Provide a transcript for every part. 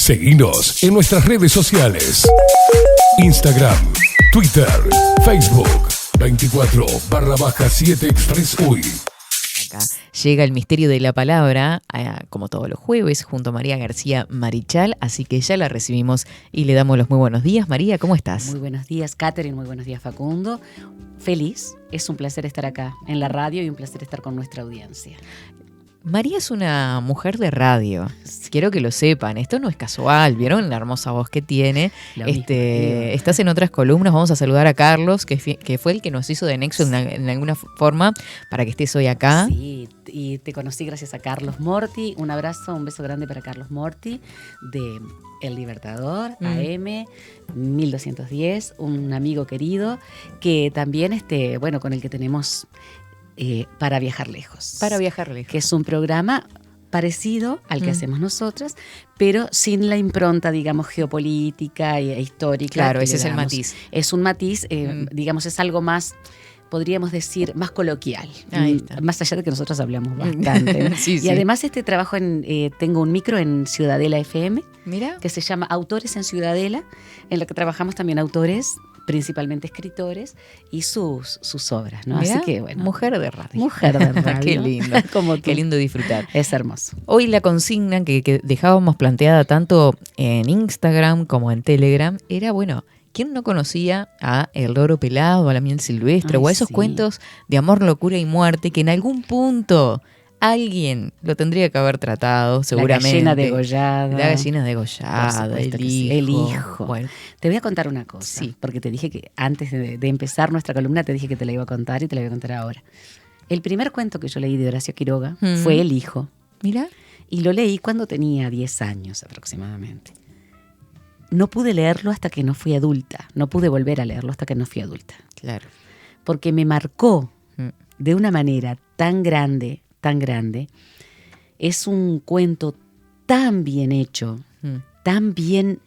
Seguinos en nuestras redes sociales. Instagram, Twitter, Facebook, 24/7 Express UI. Acá llega el misterio de la palabra, como todos los jueves, junto a María García Marichal, así que ya la recibimos y le damos los muy buenos días. María, ¿cómo estás? Muy buenos días, Catherine, muy buenos días, Facundo. Feliz, es un placer estar acá en la radio y un placer estar con nuestra audiencia. María es una mujer de radio, quiero que lo sepan, esto no es casual, ¿vieron la hermosa voz que tiene? Estás en otras columnas, vamos a saludar a Carlos, que fue el que nos hizo de nexo en alguna forma para que estés hoy acá. Sí, y te conocí gracias a Carlos Morti, un abrazo, un beso grande para Carlos Morti, de El Libertador, AM, 1210, un amigo querido, que también, con el que tenemos... Para viajar lejos. Para viajar lejos. Que es un programa parecido al que hacemos nosotras, pero sin la impronta, digamos, geopolítica e histórica. Claro, ese es el matiz. Es un matiz, digamos, es algo más, podríamos decir, más coloquial. Ahí está. Más allá de que nosotros hablamos bastante, ¿no? Sí. Además, trabajo tengo un micro en Ciudadela FM. Mira. Que se llama Autores en Ciudadela, en la que trabajamos también autores, principalmente escritores, y sus obras, ¿no? Mirá, así que, bueno. Mujer de radio. Mujer de radio. Qué lindo. Qué lindo disfrutar. Es hermoso. Hoy la consigna que dejábamos planteada tanto en Instagram como en Telegram era, ¿quién no conocía a El Loro Pelado, a La Miel Silvestre, o a esos cuentos de amor, locura y muerte que en algún punto alguien lo tendría que haber tratado, seguramente? La gallina degollada. El hijo. Bueno, te voy a contar una cosa, porque te dije que antes de empezar nuestra columna te dije que te la iba a contar y te la voy a contar ahora. El primer cuento que yo leí de Horacio Quiroga fue El hijo. Mira. Y lo leí cuando tenía 10 años aproximadamente. No pude leerlo hasta que no fui adulta. No pude volver a leerlo hasta que no fui adulta. Claro. Porque me marcó de una manera tan grande. Es un cuento tan bien hecho, tan bien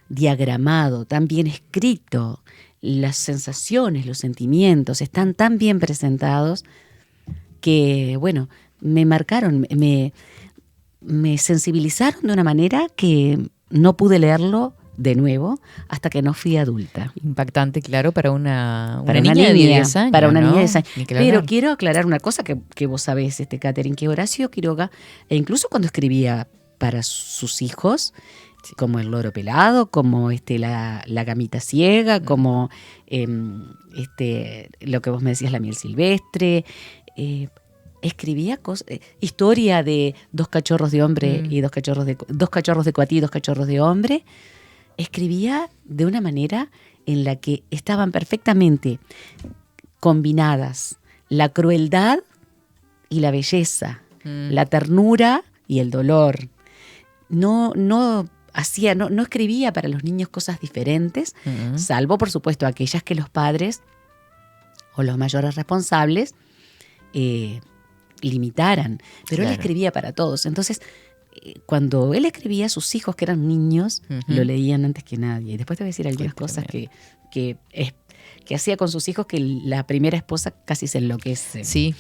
diagramado, tan bien escrito. Las sensaciones, los sentimientos están tan bien presentados que, me marcaron, me sensibilizaron de una manera que no pude leerlo de nuevo hasta que no fui adulta. Impactante, claro, para una niña de 10 años. Para una niña de 10 años. Pero quiero aclarar una cosa que vos sabés, Catherine, que Horacio Quiroga, e incluso cuando escribía para sus hijos, como El Loro Pelado, como la Gamita Ciega, como lo que vos me decías, La Miel Silvestre, escribía historia de dos cachorros de hombre y dos cachorros de coatí y dos cachorros de hombre. Escribía de una manera en la que estaban perfectamente combinadas la crueldad y la belleza, la ternura y el dolor. No escribía para los niños cosas diferentes, salvo, por supuesto, aquellas que los padres o los mayores responsables limitaran. Pero él escribía para todos. Entonces, cuando él escribía a sus hijos, que eran niños, lo leían antes que nadie. Y después te voy a decir algunas cosas que hacía con sus hijos, que la primera esposa casi se enloquece. Sí.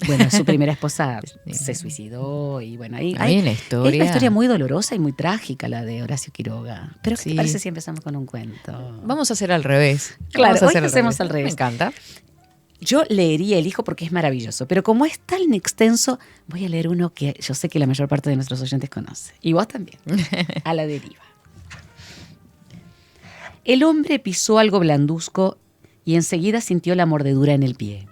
Bueno, su primera esposa se suicidó y hay una historia. Es una historia muy dolorosa y muy trágica, la de Horacio Quiroga. Pero ¿qué te parece si empezamos con un cuento? Vamos a hacer al revés. Claro, hoy hacemos al revés. Me encanta. Yo leería El hijo porque es maravilloso, pero como es tan extenso, voy a leer uno que yo sé que la mayor parte de nuestros oyentes conoce. Y vos también. A la deriva. El hombre pisó algo blanduzco y enseguida sintió la mordedura en el pie.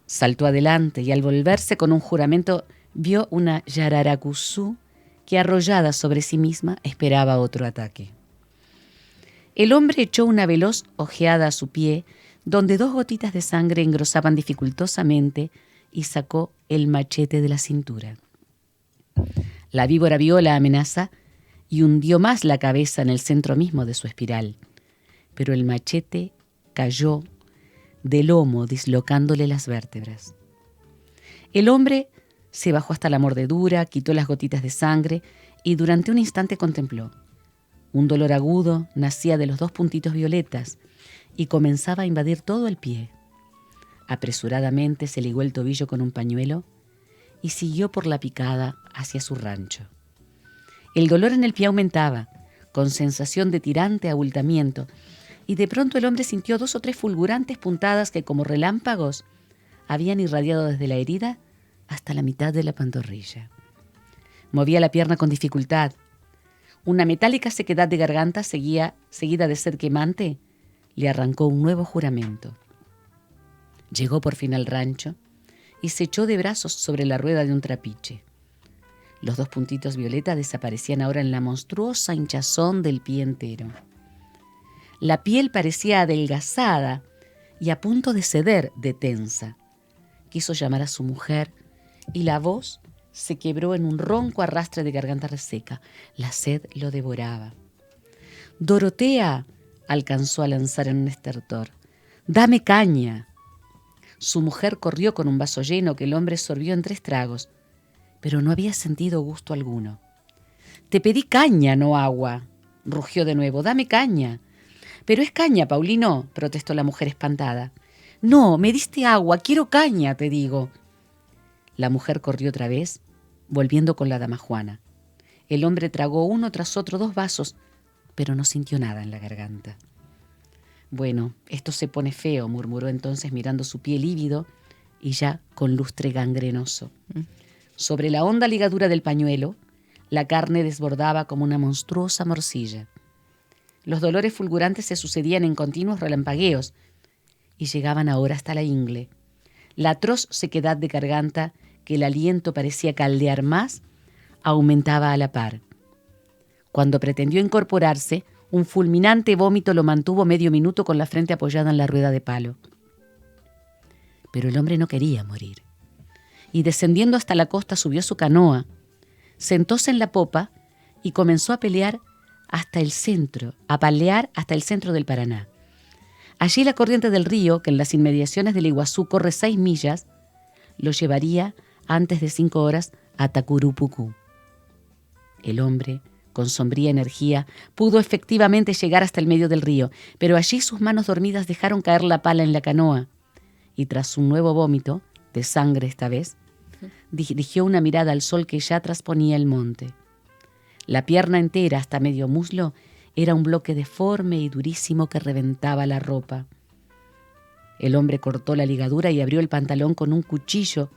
Saltó adelante y al volverse con un juramento vio una yararacuzú que arrollada sobre sí misma esperaba otro ataque. El hombre echó una veloz ojeada a su pie, donde 2 gotitas de sangre engrosaban dificultosamente, y sacó el machete de la cintura. La víbora vio la amenaza y hundió más la cabeza en el centro mismo de su espiral, pero el machete cayó de lomo dislocándole las vértebras. El hombre se bajó hasta la mordedura, quitó las gotitas de sangre y durante un instante contempló. Un dolor agudo nacía de los 2 puntitos violetas y comenzaba a invadir todo el pie. Apresuradamente se ligó el tobillo con un pañuelo y siguió por la picada hacia su rancho. El dolor en el pie aumentaba, con sensación de tirante abultamiento, y de pronto el hombre sintió 2 o 3 fulgurantes puntadas que, como relámpagos, habían irradiado desde la herida hasta la mitad de la pantorrilla. Movía la pierna con dificultad. Una metálica sequedad de garganta, seguida de sed quemante, le arrancó un nuevo juramento. Llegó por fin al rancho y se echó de brazos sobre la rueda de un trapiche. Los 2 puntitos violeta desaparecían ahora en la monstruosa hinchazón del pie entero. La piel parecía adelgazada y a punto de ceder de tensa. Quiso llamar a su mujer y la voz se quebró en un ronco arrastre de garganta reseca. La sed lo devoraba. «Dorotea», alcanzó a lanzar en un estertor. «Dame caña». Su mujer corrió con un vaso lleno que el hombre sorbió en 3 tragos, pero no había sentido gusto alguno. «Te pedí caña, no agua», rugió de nuevo. «Dame caña». «Pero es caña, Paulino», protestó la mujer espantada. «No, me diste agua, quiero caña, te digo». La mujer corrió otra vez, volviendo con la dama Juana. El hombre tragó uno tras otro 2 vasos, pero no sintió nada en la garganta. «Bueno, esto se pone feo», murmuró entonces mirando su pie lívido y ya con lustre gangrenoso. Sobre la honda ligadura del pañuelo, la carne desbordaba como una monstruosa morcilla. Los dolores fulgurantes se sucedían en continuos relampagueos y llegaban ahora hasta la ingle. La atroz sequedad de garganta, que el aliento parecía caldear más, aumentaba a la par. Cuando pretendió incorporarse, un fulminante vómito lo mantuvo medio minuto con la frente apoyada en la rueda de palo. Pero el hombre no quería morir. Y descendiendo hasta la costa subió su canoa, sentóse en la popa y comenzó a palear hasta el centro del Paraná. Allí la corriente del río, que en las inmediaciones del Iguazú corre 6 millas, lo llevaría antes de 5 horas a Tacurupucú. El hombre, con sombría energía, pudo efectivamente llegar hasta el medio del río, pero allí sus manos dormidas dejaron caer la pala en la canoa, y tras un nuevo vómito, de sangre esta vez, dirigió una mirada al sol que ya trasponía el monte. La pierna entera, hasta medio muslo, era un bloque deforme y durísimo que reventaba la ropa. El hombre cortó la ligadura y abrió el pantalón con un cuchillo.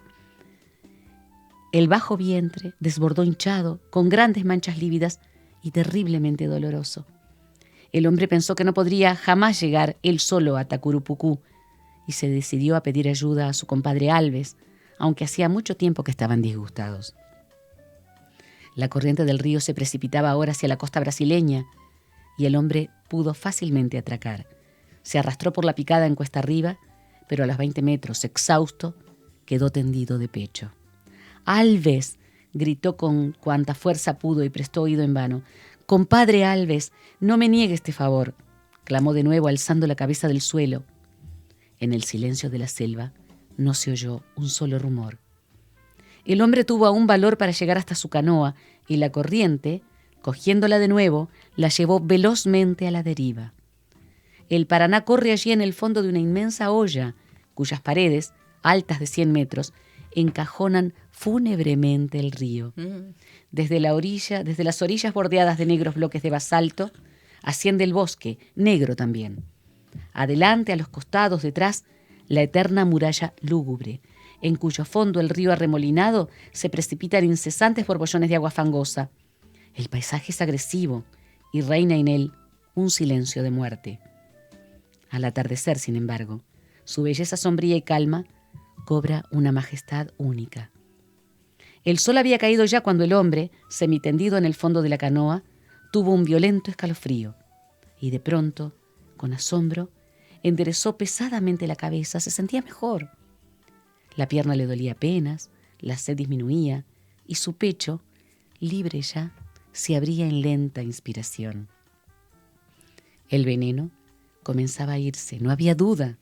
El bajo vientre desbordó hinchado, con grandes manchas lívidas y terriblemente doloroso. El hombre pensó que no podría jamás llegar él solo a Tacurupucú y se decidió a pedir ayuda a su compadre Alves, aunque hacía mucho tiempo que estaban disgustados. La corriente del río se precipitaba ahora hacia la costa brasileña y el hombre pudo fácilmente atracar. Se arrastró por la picada en cuesta arriba, pero a los 20 metros, exhausto, quedó tendido de pecho. «Alves», gritó con cuanta fuerza pudo y prestó oído en vano. «Compadre Alves, no me niegue este favor», clamó de nuevo alzando la cabeza del suelo. En el silencio de la selva no se oyó un solo rumor. El hombre tuvo aún valor para llegar hasta su canoa y la corriente, cogiéndola de nuevo, la llevó velozmente a la deriva. El Paraná corre allí en el fondo de una inmensa hoya, cuyas paredes, altas de 100 metros, encajonan fúnebremente el río. Desde las orillas bordeadas de negros bloques de basalto, asciende el bosque, negro también. Adelante, a los costados, detrás, la eterna muralla lúgubre, en cuyo fondo el río arremolinado se precipitan incesantes borbollones de agua fangosa. El paisaje es agresivo y reina en él un silencio de muerte. Al atardecer, sin embargo, su belleza sombría y calma cobra una majestad única. El sol había caído ya cuando el hombre, semitendido en el fondo de la canoa, tuvo un violento escalofrío y de pronto, con asombro, enderezó pesadamente la cabeza. Se sentía mejor. La pierna le dolía apenas, la sed disminuía y su pecho, libre ya, se abría en lenta inspiración. El veneno comenzaba a irse, no había duda.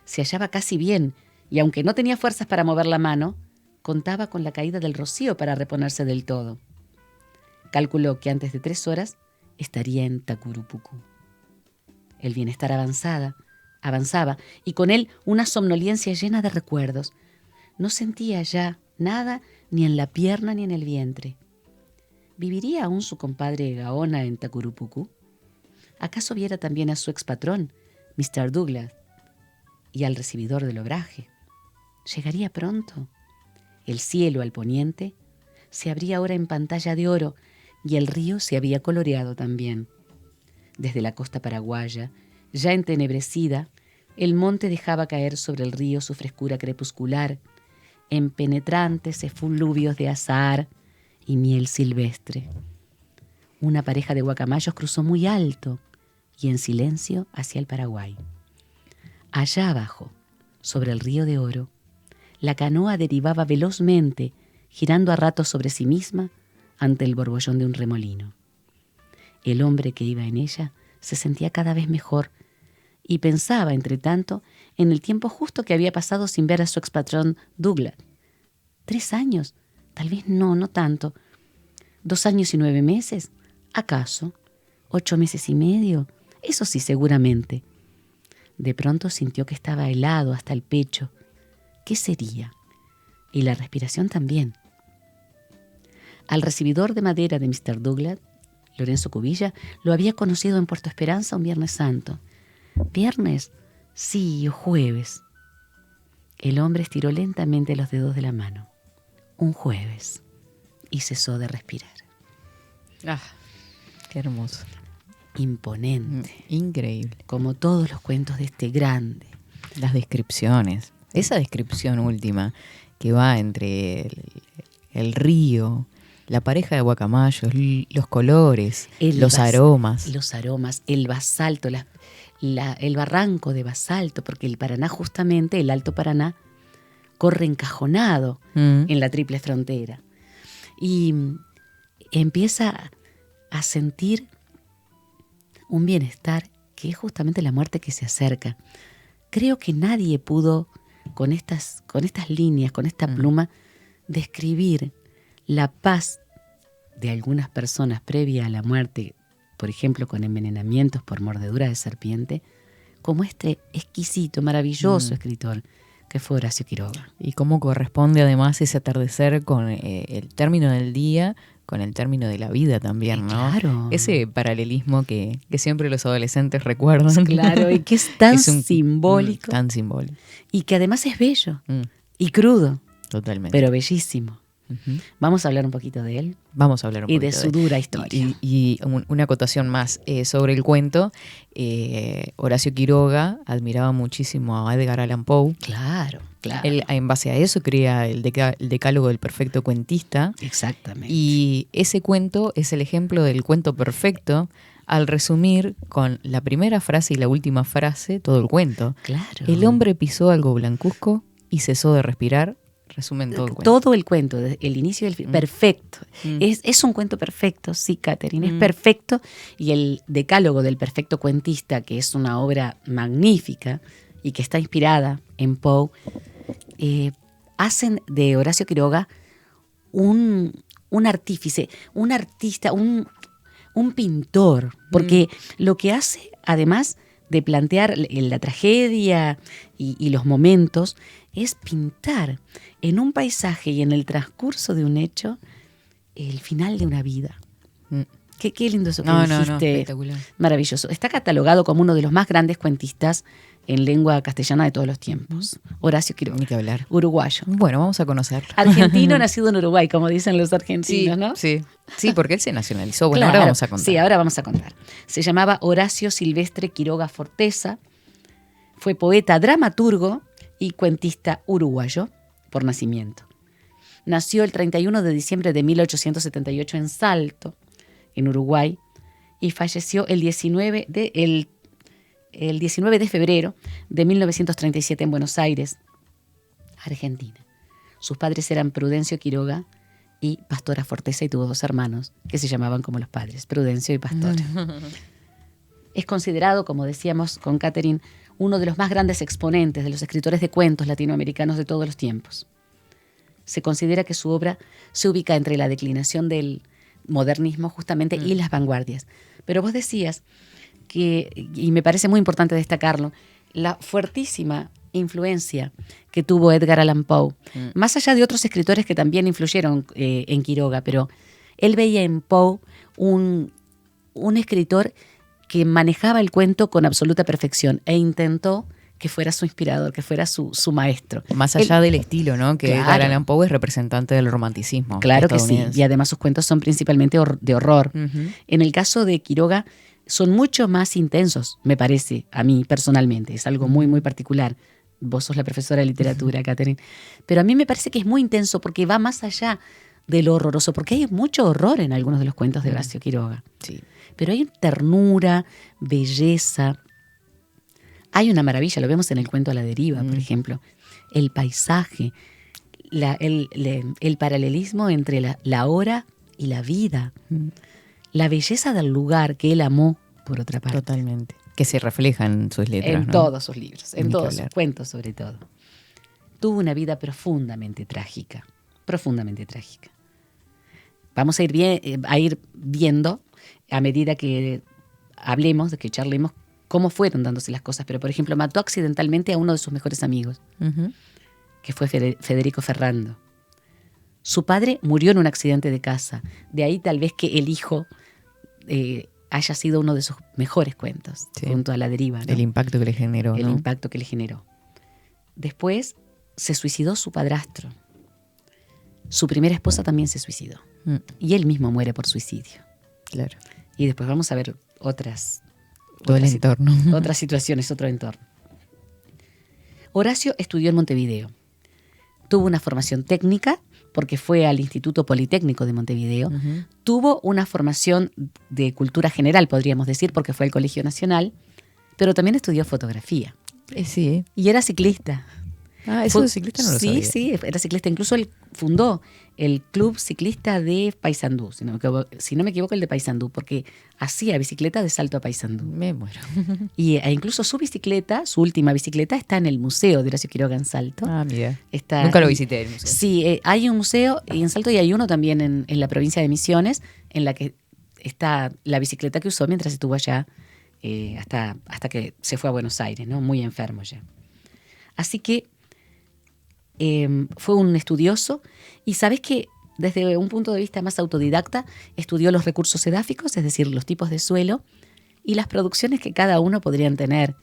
Se hallaba casi bien y aunque no tenía fuerzas para mover la mano, contaba con la caída del rocío para reponerse del todo. Calculó que antes de 3 horas estaría en Tacurupucú. El bienestar avanzaba y con él una somnolencia llena de recuerdos. No sentía ya nada ni en la pierna ni en el vientre. ¿Viviría aún su compadre Gaona en Tacurupucú? ¿Acaso viera también a su expatrón, Mr. Douglas, y al recibidor del obraje? ¿Llegaría pronto? El cielo al poniente se abría ahora en pantalla de oro y el río se había coloreado también. Desde la costa paraguaya, ya entenebrecida, el monte dejaba caer sobre el río su frescura crepuscular, en penetrantes efluvios de azahar y miel silvestre. Una pareja de guacamayos cruzó muy alto y en silencio hacia el Paraguay. Allá abajo, sobre el río de oro, la canoa derivaba velozmente, girando a ratos sobre sí misma ante el borbollón de un remolino. El hombre que iba en ella se sentía cada vez mejor y pensaba, entre tanto, en el tiempo justo que había pasado sin ver a su expatrón Douglas. 3 años, tal vez no tanto. 2 años y 9 meses, ¿acaso? 8 meses y medio, eso sí, seguramente. De pronto sintió que estaba helado hasta el pecho. ¿Qué sería? Y la respiración también. Al recibidor de madera de Mr. Douglas, Lorenzo Cubilla, lo había conocido en Puerto Esperanza un Viernes Santo. ¿Viernes? Sí, o jueves. El hombre estiró lentamente los dedos de la mano. Un jueves. Y cesó de respirar. Ah, qué hermoso. Imponente. Increíble. Como todos los cuentos de este grande. Las descripciones. Esa descripción última que va entre el río, la pareja de guacamayos, los colores, los aromas. Los aromas, el basalto, el barranco de basalto, porque el Paraná justamente, el Alto Paraná, corre encajonado en la triple frontera. Y empieza a sentir un bienestar que es justamente la muerte que se acerca. Creo que nadie pudo, con estas líneas, con esta pluma, describir la paz de algunas personas previa a la muerte, por ejemplo con envenenamientos por mordedura de serpiente, como este exquisito, maravilloso escritor que fue Horacio Quiroga. Y cómo corresponde además ese atardecer con el término del día, con el término de la vida también, ¿no? Claro. Ese paralelismo que siempre los adolescentes recuerdan. Claro, y que es tan es simbólico. Tan simbólico. Y que además es bello y crudo. Totalmente. Pero bellísimo. Vamos a hablar un poquito de él. Vamos a hablar un poquito de él. Y de su dura historia. Y una acotación más sobre el cuento. Horacio Quiroga admiraba muchísimo a Edgar Allan Poe. Claro. Él, en base a eso, crea el decálogo del perfecto cuentista. Exactamente. Y ese cuento es el ejemplo del cuento perfecto al resumir con la primera frase y la última frase todo el cuento. Claro. El hombre pisó algo blancuzco y cesó de respirar. Resumen todo el cuento. Todo el cuento, el inicio del fin, perfecto. Es un cuento perfecto, sí, Catherine, es perfecto. Y el decálogo del perfecto cuentista, que es una obra magnífica y que está inspirada en Poe, hacen de Horacio Quiroga un artífice, un artista, un pintor. Porque lo que hace, además de plantear la tragedia y los momentos, es pintar en un paisaje y en el transcurso de un hecho el final de una vida. Qué lindo eso que dijiste. Espectacular. Maravilloso. Está catalogado como uno de los más grandes cuentistas en lengua castellana de todos los tiempos. Horacio Quiroga. Ni que hablar. Uruguayo. Bueno, vamos a conocer. Argentino nacido en Uruguay, como dicen los argentinos, ¿no? Sí, porque él se nacionalizó. Bueno, Claro, ahora vamos a contar. Sí, ahora vamos a contar. Se llamaba Horacio Silvestre Quiroga Forteza. Fue poeta, dramaturgo y cuentista uruguayo por nacimiento. Nació el 31 de diciembre de 1878 en Salto, en Uruguay, y falleció el 19 de febrero de 1937 en Buenos Aires, Argentina. Sus padres eran Prudencio Quiroga y Pastora Forteza, y tuvo 2 hermanos que se llamaban como los padres, Prudencio y Pastora. Es considerado, como decíamos con Catherine, uno de los más grandes exponentes de los escritores de cuentos latinoamericanos de todos los tiempos. Se considera que su obra se ubica entre la declinación del modernismo justamente y las vanguardias. Pero vos decías que, y me parece muy importante destacarlo, la fuertísima influencia que tuvo Edgar Allan Poe, más allá de otros escritores que también influyeron en Quiroga, pero él veía en Poe un escritor que manejaba el cuento con absoluta perfección e intentó que fuera su inspirador, que fuera su maestro. Más allá del estilo, ¿no? Que Claro. Edgar Allan Poe es representante del romanticismo. Claro que sí, estadounidense. y además sus cuentos son principalmente de horror. Ujú. En el caso de Quiroga son mucho más intensos, me parece, a mí personalmente. Es algo muy, muy particular. Vos sos la profesora de literatura, Catherine. Pero a mí me parece que es muy intenso porque va más allá de lo horroroso, porque hay mucho horror en algunos de los cuentos de Horacio Quiroga. Sí. Pero hay ternura, belleza. Hay una maravilla, lo vemos en el cuento A la deriva, por ejemplo. El paisaje, el paralelismo entre la hora y la vida. La belleza del lugar que él amó, por otra parte. Totalmente. Que se refleja en sus letras, En ¿no? todos sus libros, en Ni que todos sus hablar. cuentos sobre todo. Tuvo una vida profundamente trágica, profundamente trágica. Vamos a ir viendo a medida que hablemos, de que charlemos, cómo fueron dándose las cosas. Pero, por ejemplo, mató accidentalmente a uno de sus mejores amigos, Ujú. que fue Federico Ferrando. Su padre murió en un accidente de casa. De ahí tal vez que el hijo haya sido uno de sus mejores cuentos, Sí. junto a La deriva, ¿no? El impacto que le generó, El ¿no? impacto que le generó. Después se suicidó su padrastro. Su primera esposa también se suicidó. Mm, Y él mismo muere por suicidio. claro. Y después vamos a ver otras Todo el otras entorno. otras situaciones, otro entorno. Horacio estudió en Montevideo. Tuvo una formación técnica porque fue al Instituto Politécnico de Montevideo. Ujú. Tuvo una formación de cultura general, podríamos decir, porque fue al Colegio Nacional, pero también estudió fotografía. Sí. Y era ciclista. Ah, eso de ciclista no lo sí, sabía. Sí, era ciclista. Incluso él fundó el Club Ciclista de Paysandú, si no me equivoco, el de Paysandú, porque hacía bicicleta de salto a Paysandú. Me muero. E incluso su bicicleta, su última bicicleta, está en el Museo de Horacio Quiroga en Salto. Ah, mira. Está Nunca lo visité el museo. Sí, hay un museo en Salto y hay uno también en la provincia de Misiones, en la que está la bicicleta que usó mientras estuvo allá, hasta que se fue a Buenos Aires, ¿no? Muy enfermo ya. Así que fue un estudioso y sabes que desde un punto de vista más autodidacta estudió los recursos edáficos, es decir, los tipos de suelo y las producciones que cada uno podrían tener,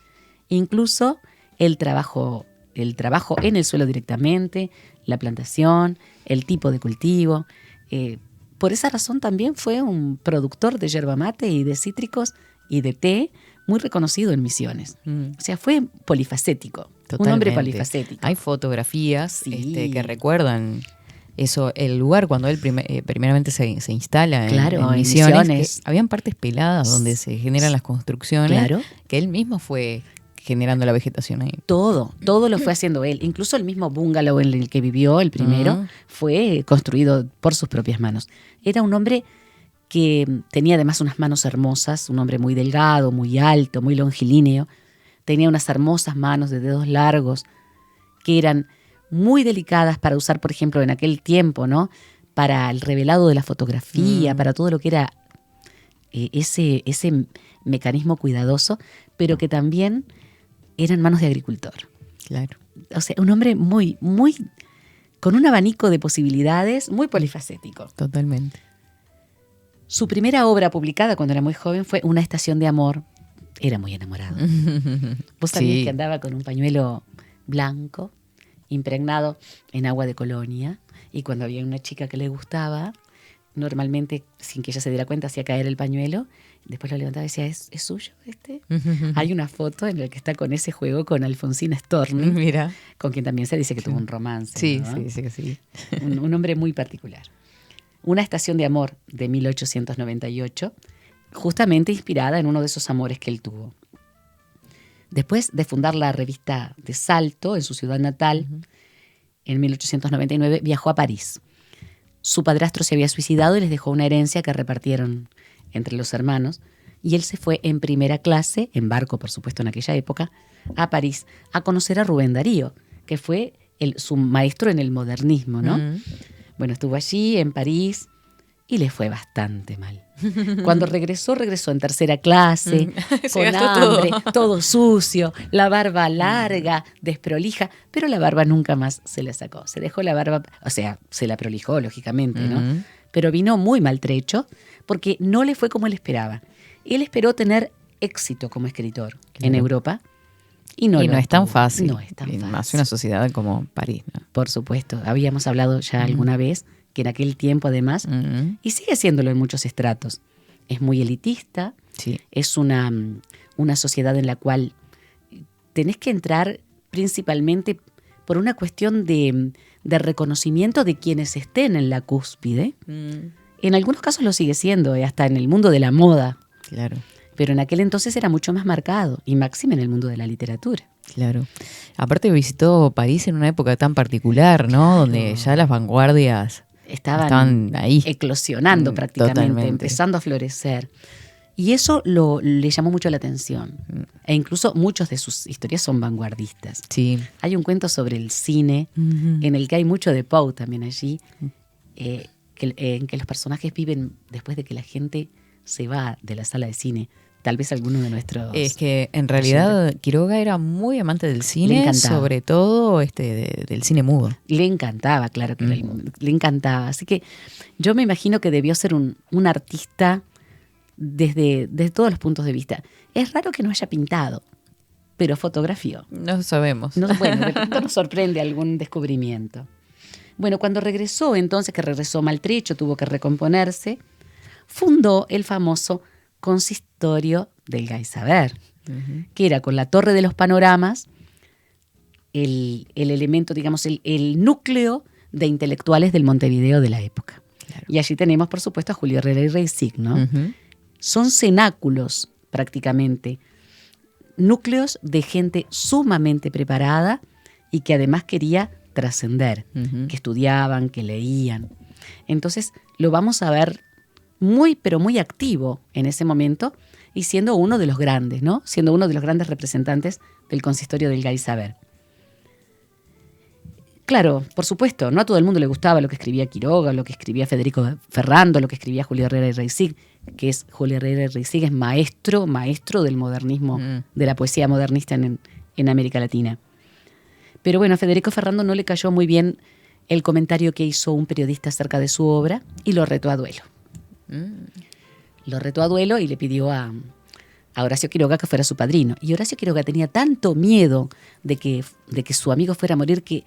incluso el trabajo en el suelo directamente, la plantación, el tipo de cultivo. Por esa razón también fue un productor de yerba mate y de cítricos y de té muy reconocido en Misiones. O sea, fue polifacético. Un hombre Totalmente. polifacético. Hay fotografías Sí. que recuerdan eso, el lugar cuando él primeramente se instala en, Claro, en en Misiones. Misiones. Que habían partes peladas donde se generan las construcciones. Claro. Que él mismo fue generando la vegetación ahí. Todo lo fue haciendo él. Incluso el mismo bungalow en el que vivió, el primero, fue construido por sus propias manos. Era un hombre que tenía además unas manos hermosas, un hombre muy delgado, muy alto, muy longilíneo. Tenía unas hermosas manos de dedos largos que eran muy delicadas para usar, por ejemplo, en aquel tiempo, ¿no? Para el revelado de la fotografía, para todo lo que era ese mecanismo cuidadoso, pero que también eran manos de agricultor. Claro. O sea, un hombre muy, muy, con un abanico de posibilidades, muy polifacético. Totalmente. Su primera obra publicada cuando era muy joven fue Una estación de amor. Era muy enamorado. Vos sabías Sí. que andaba con un pañuelo blanco, impregnado en agua de colonia, y cuando había una chica que le gustaba, normalmente, sin que ella se diera cuenta, hacía caer el pañuelo, después lo levantaba y decía, ¿es suyo este? Hay una foto en la que está con ese juego con Alfonsina Storni, Mira. con quien también se dice que tuvo un romance. Sí, ¿no? sí. Un hombre muy particular. Una estación de amor de 1898, justamente inspirada en uno de esos amores que él tuvo. Después de fundar la revista de Salto en su ciudad natal, en 1899 viajó a París. Su padrastro se había suicidado y les dejó una herencia que repartieron entre los hermanos, y él se fue en primera clase, en barco por supuesto en aquella época, a París a conocer a Rubén Darío, que fue su maestro en el modernismo, ¿no? Bueno, estuvo allí en París, y le fue bastante mal. Cuando regresó en tercera clase, Se con gastó hambre, todo sucio, la barba larga, desprolija, pero la barba nunca más se la sacó. Se dejó la barba, o sea, se la prolijó, lógicamente, ¿no? Ujú. Pero vino muy maltrecho porque no le fue como él esperaba. Él esperó tener éxito como escritor en Claro. Europa y no es tan fácil. No es tan Y más fácil. una sociedad como París, ¿no? Por supuesto, habíamos hablado ya alguna vez que en aquel tiempo además, Ujú. y sigue siéndolo en muchos estratos, es muy elitista, Sí. es una sociedad en la cual tenés que entrar principalmente por una cuestión de reconocimiento de quienes estén en la cúspide. En algunos casos lo sigue siendo, hasta en el mundo de la moda, Claro. pero en aquel entonces era mucho más marcado, y máxime en el mundo de la literatura. Claro. Aparte visitó París en una época tan particular, ¿no? Donde ya las vanguardias estaban ahí. Eclosionando prácticamente, Totalmente. empezando a florecer. Y eso le llamó mucho la atención. E incluso muchas de sus historias son vanguardistas. Sí. Hay un cuento sobre el cine, en el que hay mucho de Poe también allí, en que los personajes viven después de que la gente se va de la sala de cine. Tal vez alguno de nuestros... Es que en realidad Quiroga era muy amante del Le cine, encantaba. sobre todo del cine mudo. Le encantaba, claro que le encantaba. Así que yo me imagino que debió ser un artista desde todos los puntos de vista. Es raro que no haya pintado, pero fotografió. No sabemos. Bueno, de pronto nos sorprende algún descubrimiento. Bueno, cuando regresó, entonces que regresó maltrecho, tuvo que recomponerse, fundó el famoso Consistorio del Gaisaber, que era con la Torre de los Panoramas el elemento, digamos, el núcleo de intelectuales del Montevideo de la época. Claro. Y allí tenemos, por supuesto, a Julio Herrera y Reisig, ¿no? Ujú. Son cenáculos prácticamente, núcleos de gente sumamente preparada y que además quería trascender, Ujú. que estudiaban, que leían. Entonces lo vamos a ver muy, pero muy activo en ese momento y siendo uno de los grandes, ¿no? Siendo uno de los grandes representantes del Consistorio del Gaisaber. Claro, por supuesto, no a todo el mundo le gustaba lo que escribía Quiroga, lo que escribía Federico Ferrando, lo que escribía Julio Herrera y Reisig, que es Julio Herrera y Reisig es maestro del modernismo, de la poesía modernista en América Latina. Pero bueno, a Federico Ferrando no le cayó muy bien el comentario que hizo un periodista acerca de su obra y lo retó a duelo. Lo retó a duelo y le pidió a Horacio Quiroga que fuera su padrino. Y Horacio Quiroga tenía tanto miedo de que su amigo fuera a morir que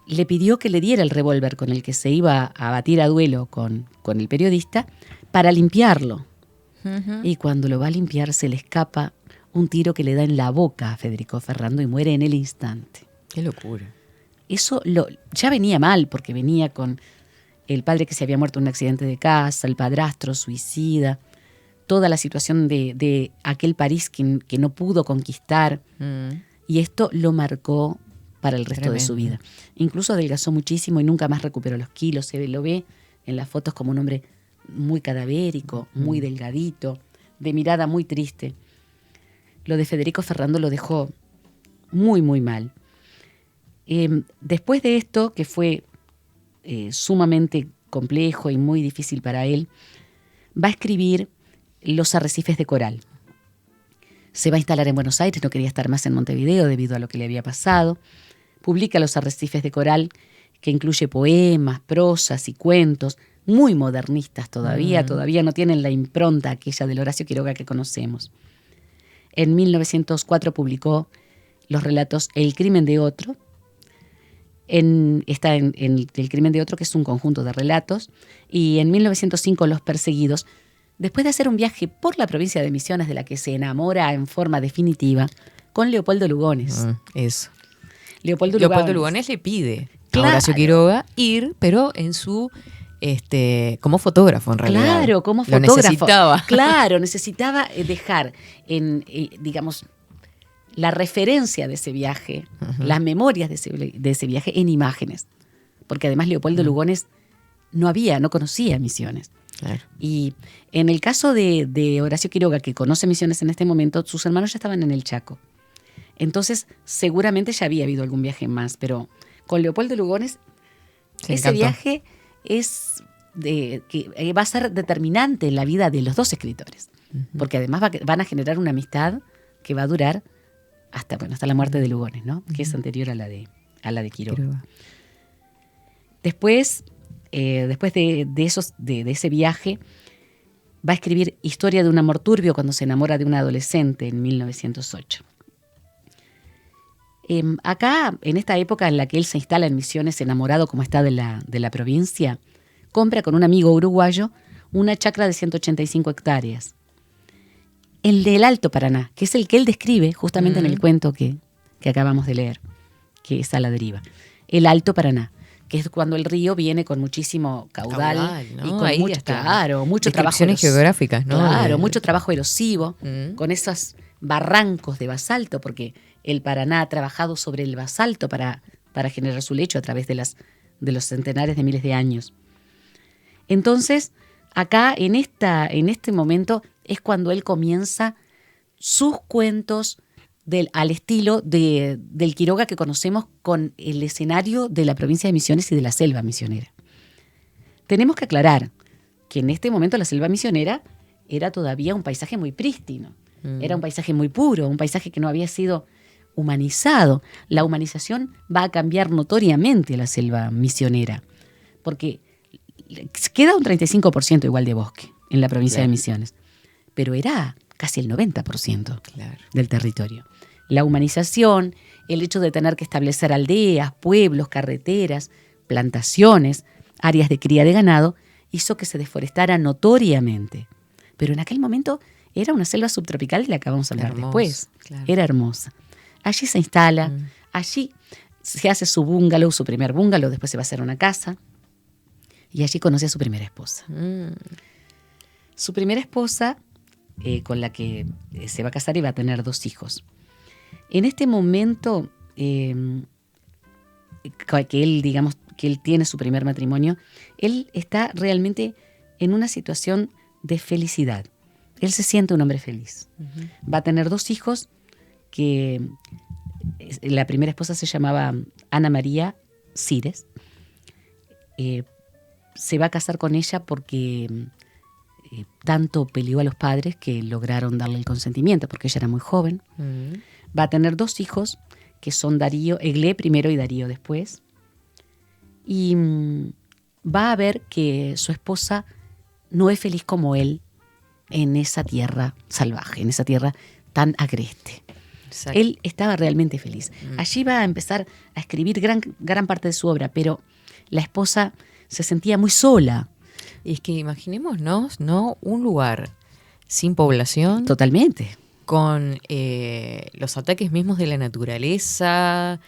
le pidió que le diera el revólver con el que se iba a batir a duelo con el periodista para limpiarlo. Y cuando lo va a limpiar se le escapa un tiro que le da en la boca a Federico Ferrando y muere en el instante. Qué locura. Eso ya venía mal porque venía con el padre que se había muerto en un accidente de casa, el padrastro suicida, toda la situación de aquel París que no pudo conquistar. Y esto lo marcó para el resto de su vida. Incluso adelgazó muchísimo y nunca más recuperó los kilos. Se lo ve en las fotos como un hombre muy cadavérico, muy delgadito, de mirada muy triste. Lo de Federico Ferrando lo dejó muy, muy mal. Después de esto, que fue sumamente complejo y muy difícil para él, va a escribir Los arrecifes de coral. Se va a instalar en Buenos Aires, no quería estar más en Montevideo debido a lo que le había pasado. Publica Los arrecifes de coral, que incluye poemas, prosas y cuentos, muy modernistas todavía no tienen la impronta aquella del Horacio Quiroga que conocemos. En 1904 publicó los relatos El crimen de otro. Está en El crimen de otro, que es un conjunto de relatos, y en 1905 Los perseguidos. Después de hacer un viaje por la provincia de Misiones, de la que se enamora en forma definitiva, con Leopoldo Lugones. Eso. Leopoldo Lugones le pide Claro. a Horacio Quiroga ir, pero en su como fotógrafo en realidad. Claro, como Lo fotógrafo. necesitaba. Claro, necesitaba dejar digamos, la referencia de ese viaje, las memorias de ese viaje en imágenes. Porque además Leopoldo Lugones no conocía Misiones. Claro. Y en el caso de Horacio Quiroga, que conoce Misiones en este momento, sus hermanos ya estaban en el Chaco. Entonces, seguramente ya había habido algún viaje más, pero con Leopoldo Lugones, Se ese encantó. viaje es que va a ser determinante en la vida de los dos escritores. Porque además van a generar una amistad que va a durar hasta la muerte de Lugones, ¿no? Que es anterior a la de Quiroga. Después de ese viaje, va a escribir Historia de un amor turbio cuando se enamora de una adolescente en 1908. Acá, en esta época en la que él se instala en Misiones, enamorado como está de la provincia, compra con un amigo uruguayo una chacra de 185 hectáreas. El del Alto Paraná, que es el que él describe justamente en el cuento que acabamos de leer, que es A la deriva. El Alto Paraná, que es cuando el río viene con muchísimo caudal, ¿no? Y con Ahí mucho trabajo geográficas, ¿no? Claro, mucho trabajo erosivo, con esos barrancos de basalto, porque el Paraná ha trabajado sobre el basalto para generar su lecho a través de los centenares de miles de años. Entonces, acá, en este momento, es cuando él comienza sus cuentos al estilo del Quiroga que conocemos, con el escenario de la provincia de Misiones y de la selva misionera. Tenemos que aclarar que en este momento la selva misionera era todavía un paisaje muy prístino, era un paisaje muy puro, un paisaje que no había sido humanizado. La humanización va a cambiar notoriamente la selva misionera, porque queda un 35% igual de bosque en la provincia de Misiones, pero era casi el 90% del territorio. La humanización, el hecho de tener que establecer aldeas, pueblos, carreteras, plantaciones, áreas de cría de ganado, hizo que se deforestara notoriamente. Pero en aquel momento era una selva subtropical de la que vamos a hablar después. Claro. Era hermosa. Allí se instala, allí se hace su bungalow, su primer bungalow, después se va a hacer una casa, y allí conoce a su primera esposa. Su primera esposa, con la que se va a casar y va a tener 2 hijos. En este momento que él tiene su primer matrimonio, él está realmente en una situación de felicidad. Él se siente un hombre feliz. Va a tener 2 hijos, que la primera esposa se llamaba Ana María Cires. Se va a casar con ella porque tanto peleó a los padres que lograron darle el consentimiento, porque ella era muy joven. Va a tener 2 hijos, que son Eglé primero y Darío después. Y va a ver que su esposa no es feliz como él en esa tierra salvaje, en esa tierra tan agreste. Exacto. Él estaba realmente feliz. Allí va a empezar a escribir gran parte de su obra, pero la esposa se sentía muy sola. Y es que imaginémonos, ¿no? Un lugar sin población. Totalmente. Con los ataques mismos de la naturaleza,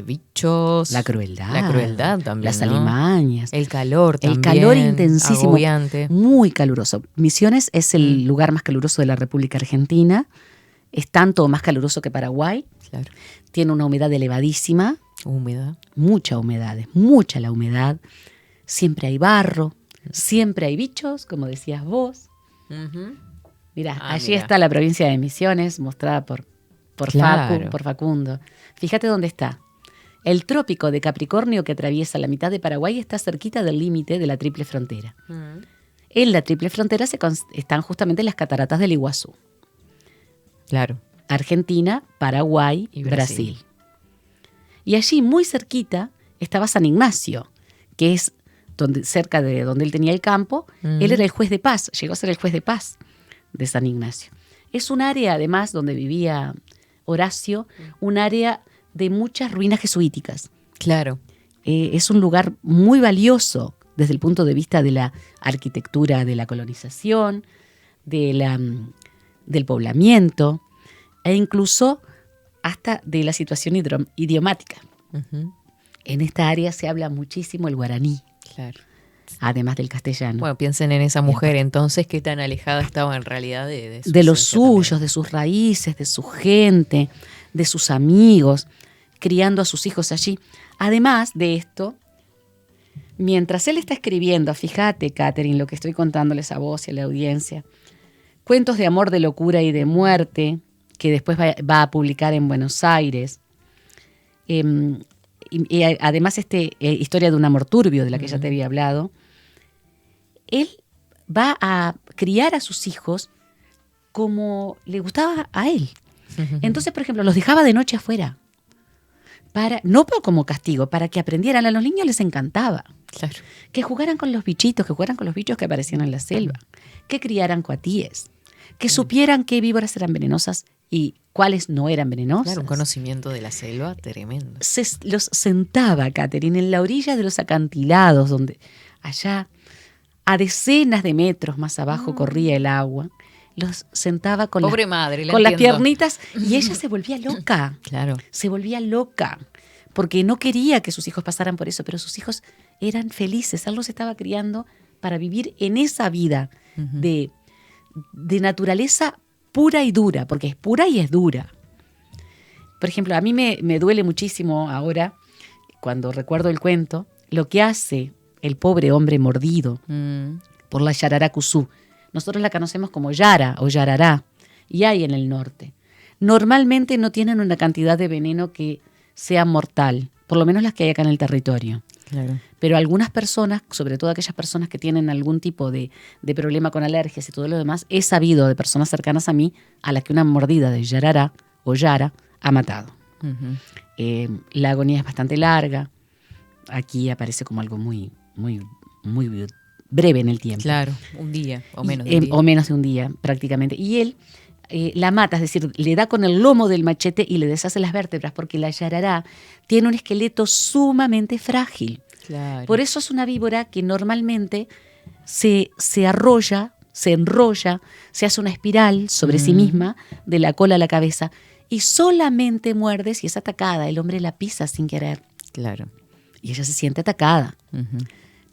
bichos. La crueldad. La crueldad también, las ¿no? alimañas. El calor también. El calor intensísimo. Agobiante. Muy caluroso. Misiones es el lugar más caluroso de la República Argentina. Es tanto o más caluroso que Paraguay. Claro. Tiene una humedad elevadísima. Húmeda. Mucha humedad, es mucha la humedad. Siempre hay barro, siempre hay bichos, como decías vos. Mirá, allí está la provincia de Misiones, mostrada por Facundo. Fíjate dónde está. El trópico de Capricornio, que atraviesa la mitad de Paraguay, está cerquita del límite de la Triple Frontera. En la Triple Frontera están justamente las cataratas del Iguazú. Claro. Argentina, Paraguay y Brasil. Y allí, muy cerquita, estaba San Ignacio, que es cerca de donde él tenía el campo. Él era el juez de paz, llegó a ser el juez de paz de San Ignacio. Es un área, además, donde vivía Horacio, un área de muchas ruinas jesuíticas. Claro. Es un lugar muy valioso desde el punto de vista de la arquitectura, de la colonización, del poblamiento, e incluso hasta de la situación idiomática. En esta área se habla muchísimo el guaraní. Claro. Además del castellano. Bueno, piensen en esa mujer entonces, qué tan alejada estaba en realidad de los suyos, también. De sus raíces, de su gente, de sus amigos, criando a sus hijos allí. Además de esto, mientras él está escribiendo, fíjate, Catherine, lo que estoy contándoles a vos y a la audiencia, cuentos de amor, de locura y de muerte, que después va a publicar en Buenos Aires. Y además Historia de un amor turbio, de la que ya te había hablado, él va a criar a sus hijos como le gustaba a él. Entonces, por ejemplo, los dejaba de noche afuera. No como castigo, para que aprendieran. A los niños les encantaba. Claro. Que jugaran con los bichitos, que jugaran con los bichos que aparecían en la selva, que criaran coatíes, que supieran qué víboras eran venenosas y cuáles no eran venenosas. Claro, un conocimiento de la selva tremendo. Los sentaba, Catherine, en la orilla de los acantilados, donde allá a decenas de metros más abajo corría el agua. Los sentaba con, Pobre madre, con las entiendo. piernitas y ella se volvía loca. Claro. Se volvía loca porque no quería que sus hijos pasaran por eso, pero sus hijos eran felices. Él los estaba criando para vivir en esa vida de naturaleza pura y dura, porque es pura y es dura. Por ejemplo, a mí me duele muchísimo ahora, cuando recuerdo el cuento, lo que hace el pobre hombre mordido por la yararacuzú. Nosotros la conocemos como yara o yarará, y hay en el norte. Normalmente no tienen una cantidad de veneno que sea mortal, por lo menos las que hay acá en el territorio. Claro. Pero algunas personas, sobre todo aquellas personas que tienen algún tipo de problema con alergias y todo lo demás, he sabido de personas cercanas a mí a las que una mordida de yarará o yara ha matado. La agonía es bastante larga. Aquí aparece como algo muy, muy, muy breve en el tiempo. Claro, un día o menos de un día. O menos de un día, prácticamente. Y él la mata, es decir, le da con el lomo del machete y le deshace las vértebras, porque la yarará tiene un esqueleto sumamente frágil. Claro. Por eso es una víbora que normalmente se arrolla, se enrolla, se hace una espiral sobre sí misma, de la cola a la cabeza, y solamente muerde si es atacada. El hombre la pisa sin querer. Claro. Y ella se siente atacada.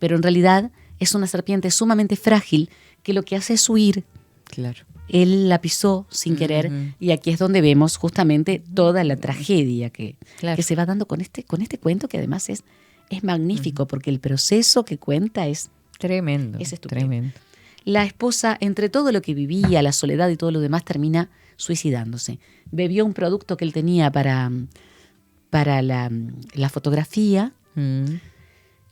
Pero en realidad es una serpiente sumamente frágil que lo que hace es huir. Claro. Él la pisó sin querer, y aquí es donde vemos justamente toda la tragedia que se va dando con este cuento, que además es magnífico, porque el proceso que cuenta es tremendo. Es estupendo. Tremendo. La esposa, entre todo lo que vivía, la soledad y todo lo demás, termina suicidándose. Bebió un producto que él tenía para la fotografía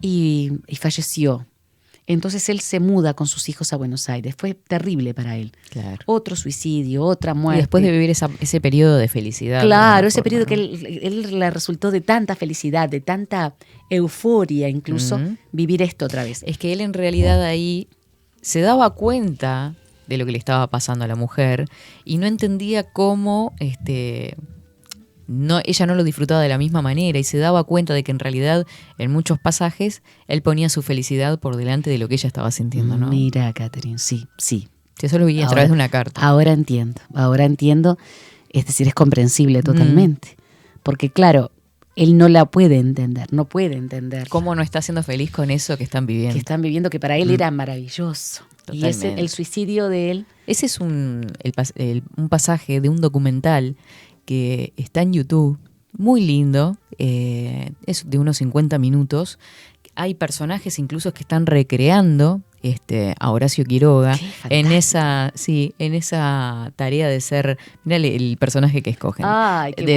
y falleció. Entonces él se muda con sus hijos a Buenos Aires. Fue terrible para él. Claro. Otro suicidio, otra muerte. Y después de vivir ese periodo de felicidad. Claro, ese periodo que él le resultó de tanta felicidad, de tanta euforia, incluso vivir esto otra vez. Es que él en realidad ahí se daba cuenta de lo que le estaba pasando a la mujer y no entendía cómo ella no lo disfrutaba de la misma manera, y se daba cuenta de que en realidad en muchos pasajes él ponía su felicidad por delante de lo que ella estaba sintiendo, ¿no? Mira, Catherine, sí. Eso lo vi a través de una carta. Ahora entiendo. Es decir, es comprensible totalmente. Porque claro, él no la puede entender, no puede entender. ¿Cómo no está siendo feliz con eso que están viviendo? Que están viviendo, que para él era maravilloso. Totalmente. Y el suicidio de él. Ese es un pasaje de un documental que está en YouTube, muy lindo, es de unos 50 minutos. Hay personajes incluso que están recreando a Horacio Quiroga en esa tarea de ser, mirá el personaje que escogen,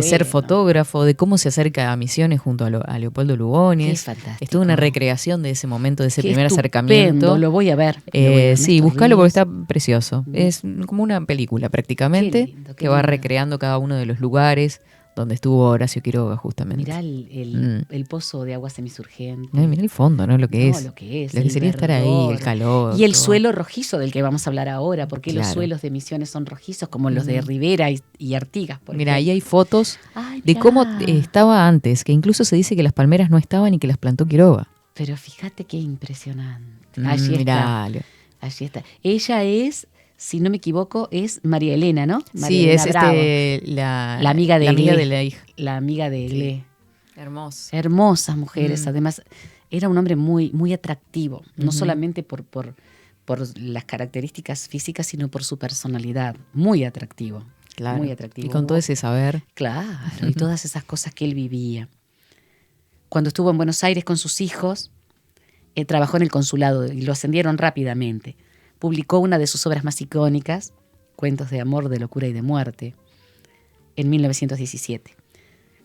ser fotógrafo, de cómo se acerca a Misiones junto a Leopoldo Lugones. Es toda una recreación de ese momento, de ese primer acercamiento. Lo voy a ver. Sí, búscalo porque está precioso. Es como una película prácticamente, que va recreando cada uno de los lugares donde estuvo Horacio Quiroga, justamente. Mirá el pozo de agua semisurgente. Mirá el fondo, ¿no? Lo que es. Lo que sería estar ahí, el calor. Y el suelo rojizo del que vamos a hablar ahora, porque los suelos de Misiones son rojizos, como los de Rivera y Artigas, por Mirá, ejemplo. ahí hay fotos de cómo estaba antes, que incluso se dice que las palmeras no estaban y que las plantó Quiroga. Pero fíjate qué impresionante. Allí está. Ella es, si no me equivoco, es María Elena, ¿no? María Elena es la amiga de la hija. La amiga de Eglé. Hermosa. Hermosas mujeres. Además, era un hombre muy, muy atractivo. No solamente por las características físicas, sino por su personalidad. Muy atractivo. Claro. Muy atractivo. Y con todo ese saber. Claro, y todas esas cosas que él vivía. Cuando estuvo en Buenos Aires con sus hijos, trabajó en el consulado y lo ascendieron rápidamente. Publicó una de sus obras más icónicas, Cuentos de amor, de locura y de muerte, en 1917.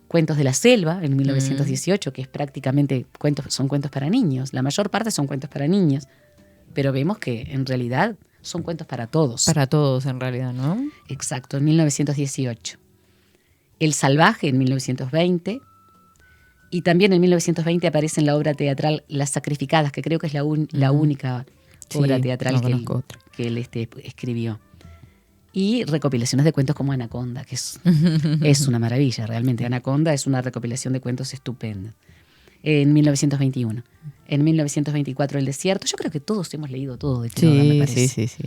Cuentos de la selva, en 1918, que es prácticamente son cuentos para niños. La mayor parte son cuentos para niños. pero vemos que en realidad son cuentos para todos. Para todos, en realidad, ¿no? Exacto, en 1918. El salvaje en 1920. Y también en 1920 aparece en la obra teatral Las sacrificadas, que creo que es la única obra teatral que él escribió. Y recopilaciones de cuentos como Anaconda, que es una maravilla, realmente. Anaconda es una recopilación de cuentos estupenda. En 1921. En 1924 El desierto. Yo creo que todos hemos leído todo de Quiroga, me parece. Sí.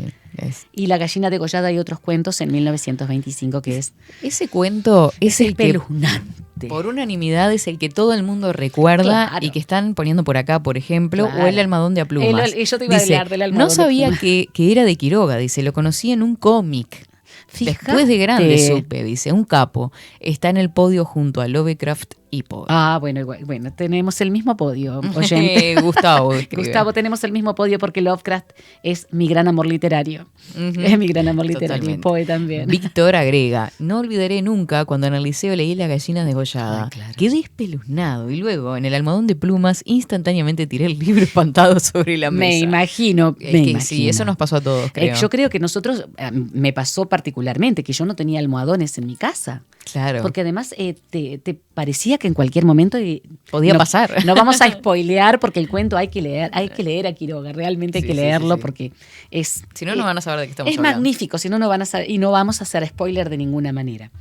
Y La gallina degollada y otros cuentos en 1925, que es... Ese cuento es el que, espeluznante. por unanimidad, es el que todo el mundo recuerda, Claro. y que están poniendo por acá, por ejemplo, Claro. o El almohadón de a plumas. Yo te iba a hablar del almohadón no de sabía plumas. que era de Quiroga, dice, lo conocí en un cómic. Fíjate. Después de grande supe, dice, un capo. Está en el podio junto a Lovecraft y Poe. Bueno, tenemos el mismo podio, oyente. Gustavo escribe. Gustavo, tenemos el mismo podio porque Lovecraft es mi gran amor literario. Ujú. Es mi gran amor literario. Y Totalmente. Poe también. Víctor agrega, no olvidaré nunca cuando en el liceo leí La gallina degollada. Ay, claro. Quedé espeluznado y luego en el almohadón de plumas instantáneamente tiré el libro espantado sobre la mesa. Me imagino. Sí, eso nos pasó a todos, creo. Yo creo que nosotros, me pasó particularmente, que yo no tenía almohadones en mi casa. Claro. Porque además te parecía que en cualquier momento Podía pasar. No vamos a spoilear porque el cuento hay que leer a Quiroga, realmente hay que leerlo sí. porque es... Si no, no van a saber de qué estamos es hablando. magnífico, si no, no van a saber, y no vamos a hacer spoiler de ninguna manera.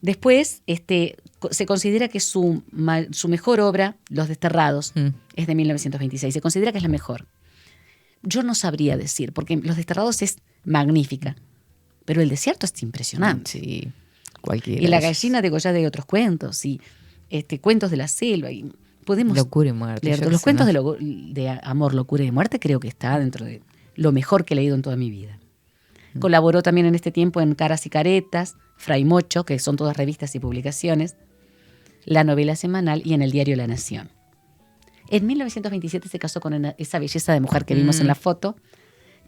Después, se considera que su mejor obra, Los Desterrados, es de 1926. Se considera que es la mejor. Yo no sabría decir, porque Los Desterrados es magnífica, pero El desierto es impresionante. Sí, cualquiera. Y La gallina degollada y otros cuentos, y cuentos de la selva. Y podemos Locura y muerte. leer yo los qué sé, cuentos ¿no? de amor, locura y muerte. Creo que está dentro de lo mejor que he leído en toda mi vida. Colaboró también en este tiempo en Caras y Caretas, Fray Mocho, que son todas revistas y publicaciones, La Novela Semanal y en el diario La Nación. En 1927 se casó con esa belleza de mujer que vimos en la foto,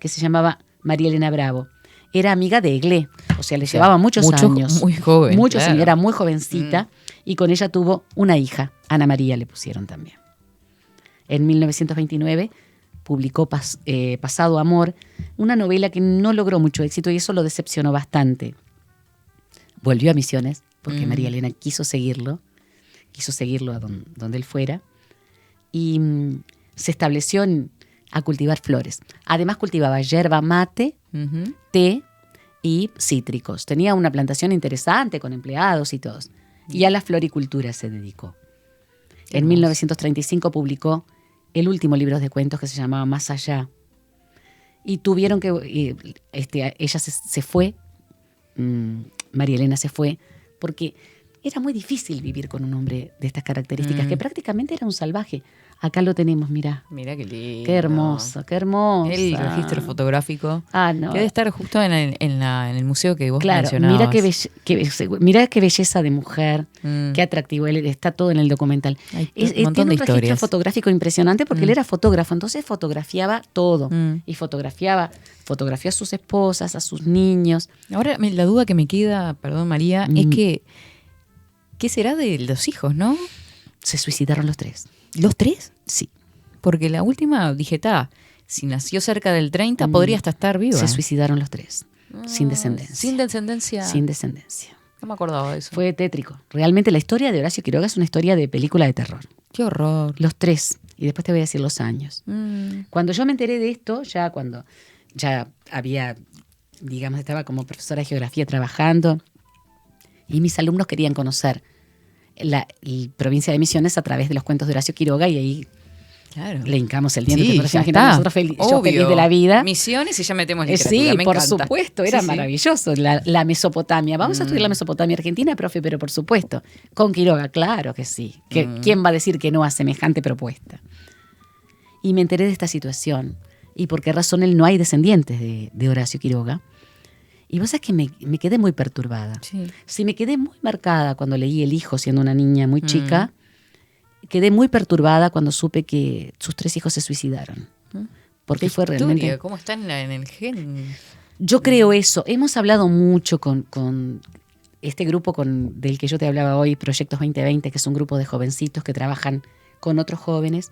que se llamaba María Elena Bravo. Era amiga de Eglé, o sea, le llevaba muchos años. Muy joven. Muchos claro. años, era muy jovencita, y con ella tuvo una hija, Ana María le pusieron también. En 1929 publicó Pasado Amor, una novela que no logró mucho éxito y eso lo decepcionó bastante. Volvió a Misiones, porque María Elena quiso seguirlo a donde él fuera, y se estableció a cultivar flores. Además cultivaba yerba mate, Ujú. té y cítricos. Tenía una plantación interesante con empleados y todos. Y a la floricultura se dedicó. En 1935 publicó el último libro de cuentos que se llamaba Más Allá. Y tuvieron que... ella se fue, María Elena se fue, porque era muy difícil vivir con un hombre de estas características, que prácticamente era un salvaje. Acá lo tenemos, mirá. Mirá qué lindo. Qué hermoso, qué hermoso. El registro fotográfico. No. Que debe estar justo en el museo que vos Claro, mencionabas. mira qué belleza de mujer, Mm. qué atractivo. Él está todo en el documental. Hay un Tiene montón un de registro historias. fotográfico impresionante porque él era fotógrafo, entonces fotografiaba todo. Y fotografió a sus esposas, a sus niños. Ahora la duda que me queda, perdón María, es que ¿qué será de los hijos, no? Se suicidaron los tres. ¿Los tres? Sí. Porque la última, dije, si nació cerca del 30, podría hasta estar viva. Se suicidaron los tres. Sin descendencia. Sin descendencia. Sin descendencia. No me acordaba de eso. Fue tétrico. Realmente la historia de Horacio Quiroga es una historia de película de terror. Qué horror. Los tres. Y después te voy a decir los años. Cuando yo me enteré de esto, cuando había, digamos, estaba como profesora de geografía trabajando, y mis alumnos querían conocer la provincia de Misiones a través de los cuentos de Horacio Quiroga, y ahí Claro. le hincamos el diente. Sí, te podrás ya imaginar, está. nosotros yo feliz Obvio. de la vida. Misiones y ya metemos Sí, literatura. Me por encanta. supuesto, era Sí, sí. maravilloso. La Mesopotamia. Vamos a estudiar la Mesopotamia argentina, profe, pero por supuesto. Con Quiroga, claro que sí. ¿Quién va a decir que no a semejante propuesta? Y me enteré de esta situación. Y por qué razón él no hay descendientes de Horacio Quiroga. Y vos sabés que me quedé muy perturbada. Sí. Me quedé muy marcada cuando leí El hijo siendo una niña muy chica. Quedé muy perturbada cuando supe que sus tres hijos se suicidaron. Porque ¿Qué fue historia? realmente... ¿Cómo está en el gen? Yo creo eso. Hemos hablado mucho con este grupo del que yo te hablaba hoy, Proyectos 2020, que es un grupo de jovencitos que trabajan con otros jóvenes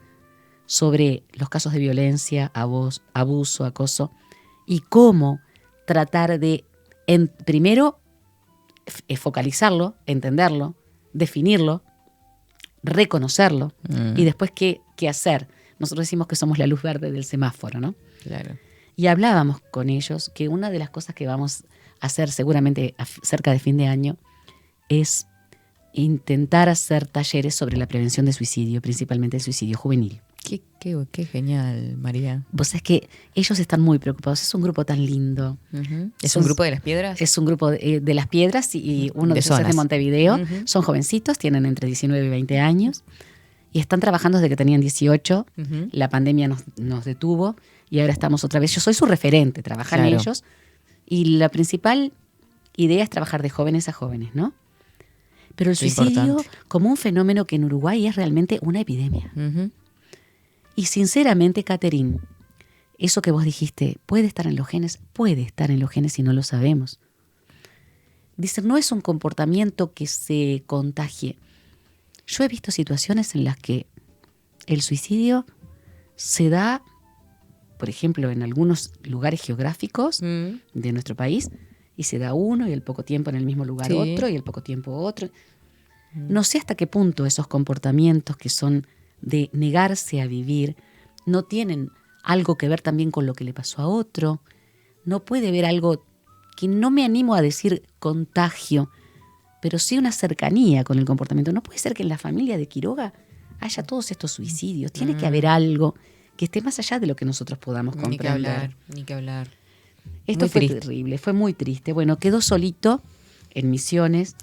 sobre los casos de violencia, abuso, acoso, y cómo tratar de, primero, focalizarlo, entenderlo, definirlo, reconocerlo, y después qué hacer. Nosotros decimos que somos la luz verde del semáforo, ¿no? Claro. Y hablábamos con ellos que una de las cosas que vamos a hacer seguramente cerca de fin de año es intentar hacer talleres sobre la prevención de suicidio, principalmente el suicidio juvenil. Qué genial, María. Vos sabés que ellos están muy preocupados. Es un grupo tan lindo. ¿Es un grupo de Las Piedras? Es un grupo de Las Piedras y uno de ellos es de Montevideo. Son jovencitos, tienen entre 19 y 20 años y están trabajando desde que tenían 18. La pandemia nos detuvo y ahora estamos otra vez. Yo soy su referente, trabajan ellos. Y la principal idea es trabajar de jóvenes a jóvenes, ¿no? Pero el suicidio como un fenómeno que en Uruguay es realmente una epidemia. Y sinceramente, Catherine, eso que vos dijiste, ¿puede estar en los genes? Puede estar en los genes y no lo sabemos. Dicen, no es un comportamiento que se contagie. Yo he visto situaciones en las que el suicidio se da, por ejemplo, en algunos lugares geográficos de nuestro país, y se da uno y al poco tiempo en el mismo lugar otro y al poco tiempo otro. No sé hasta qué punto esos comportamientos que son de negarse a vivir no tienen algo que ver también con lo que le pasó a otro. No puede haber algo que no me animo a decir contagio, pero sí una cercanía con el comportamiento. No puede ser que en la familia de Quiroga haya todos estos suicidios. Tiene que haber algo que esté más allá de lo que nosotros podamos comprender. Ni que hablar. Esto Muy fue triste. terrible, fue muy triste. Bueno, quedó solito en Misiones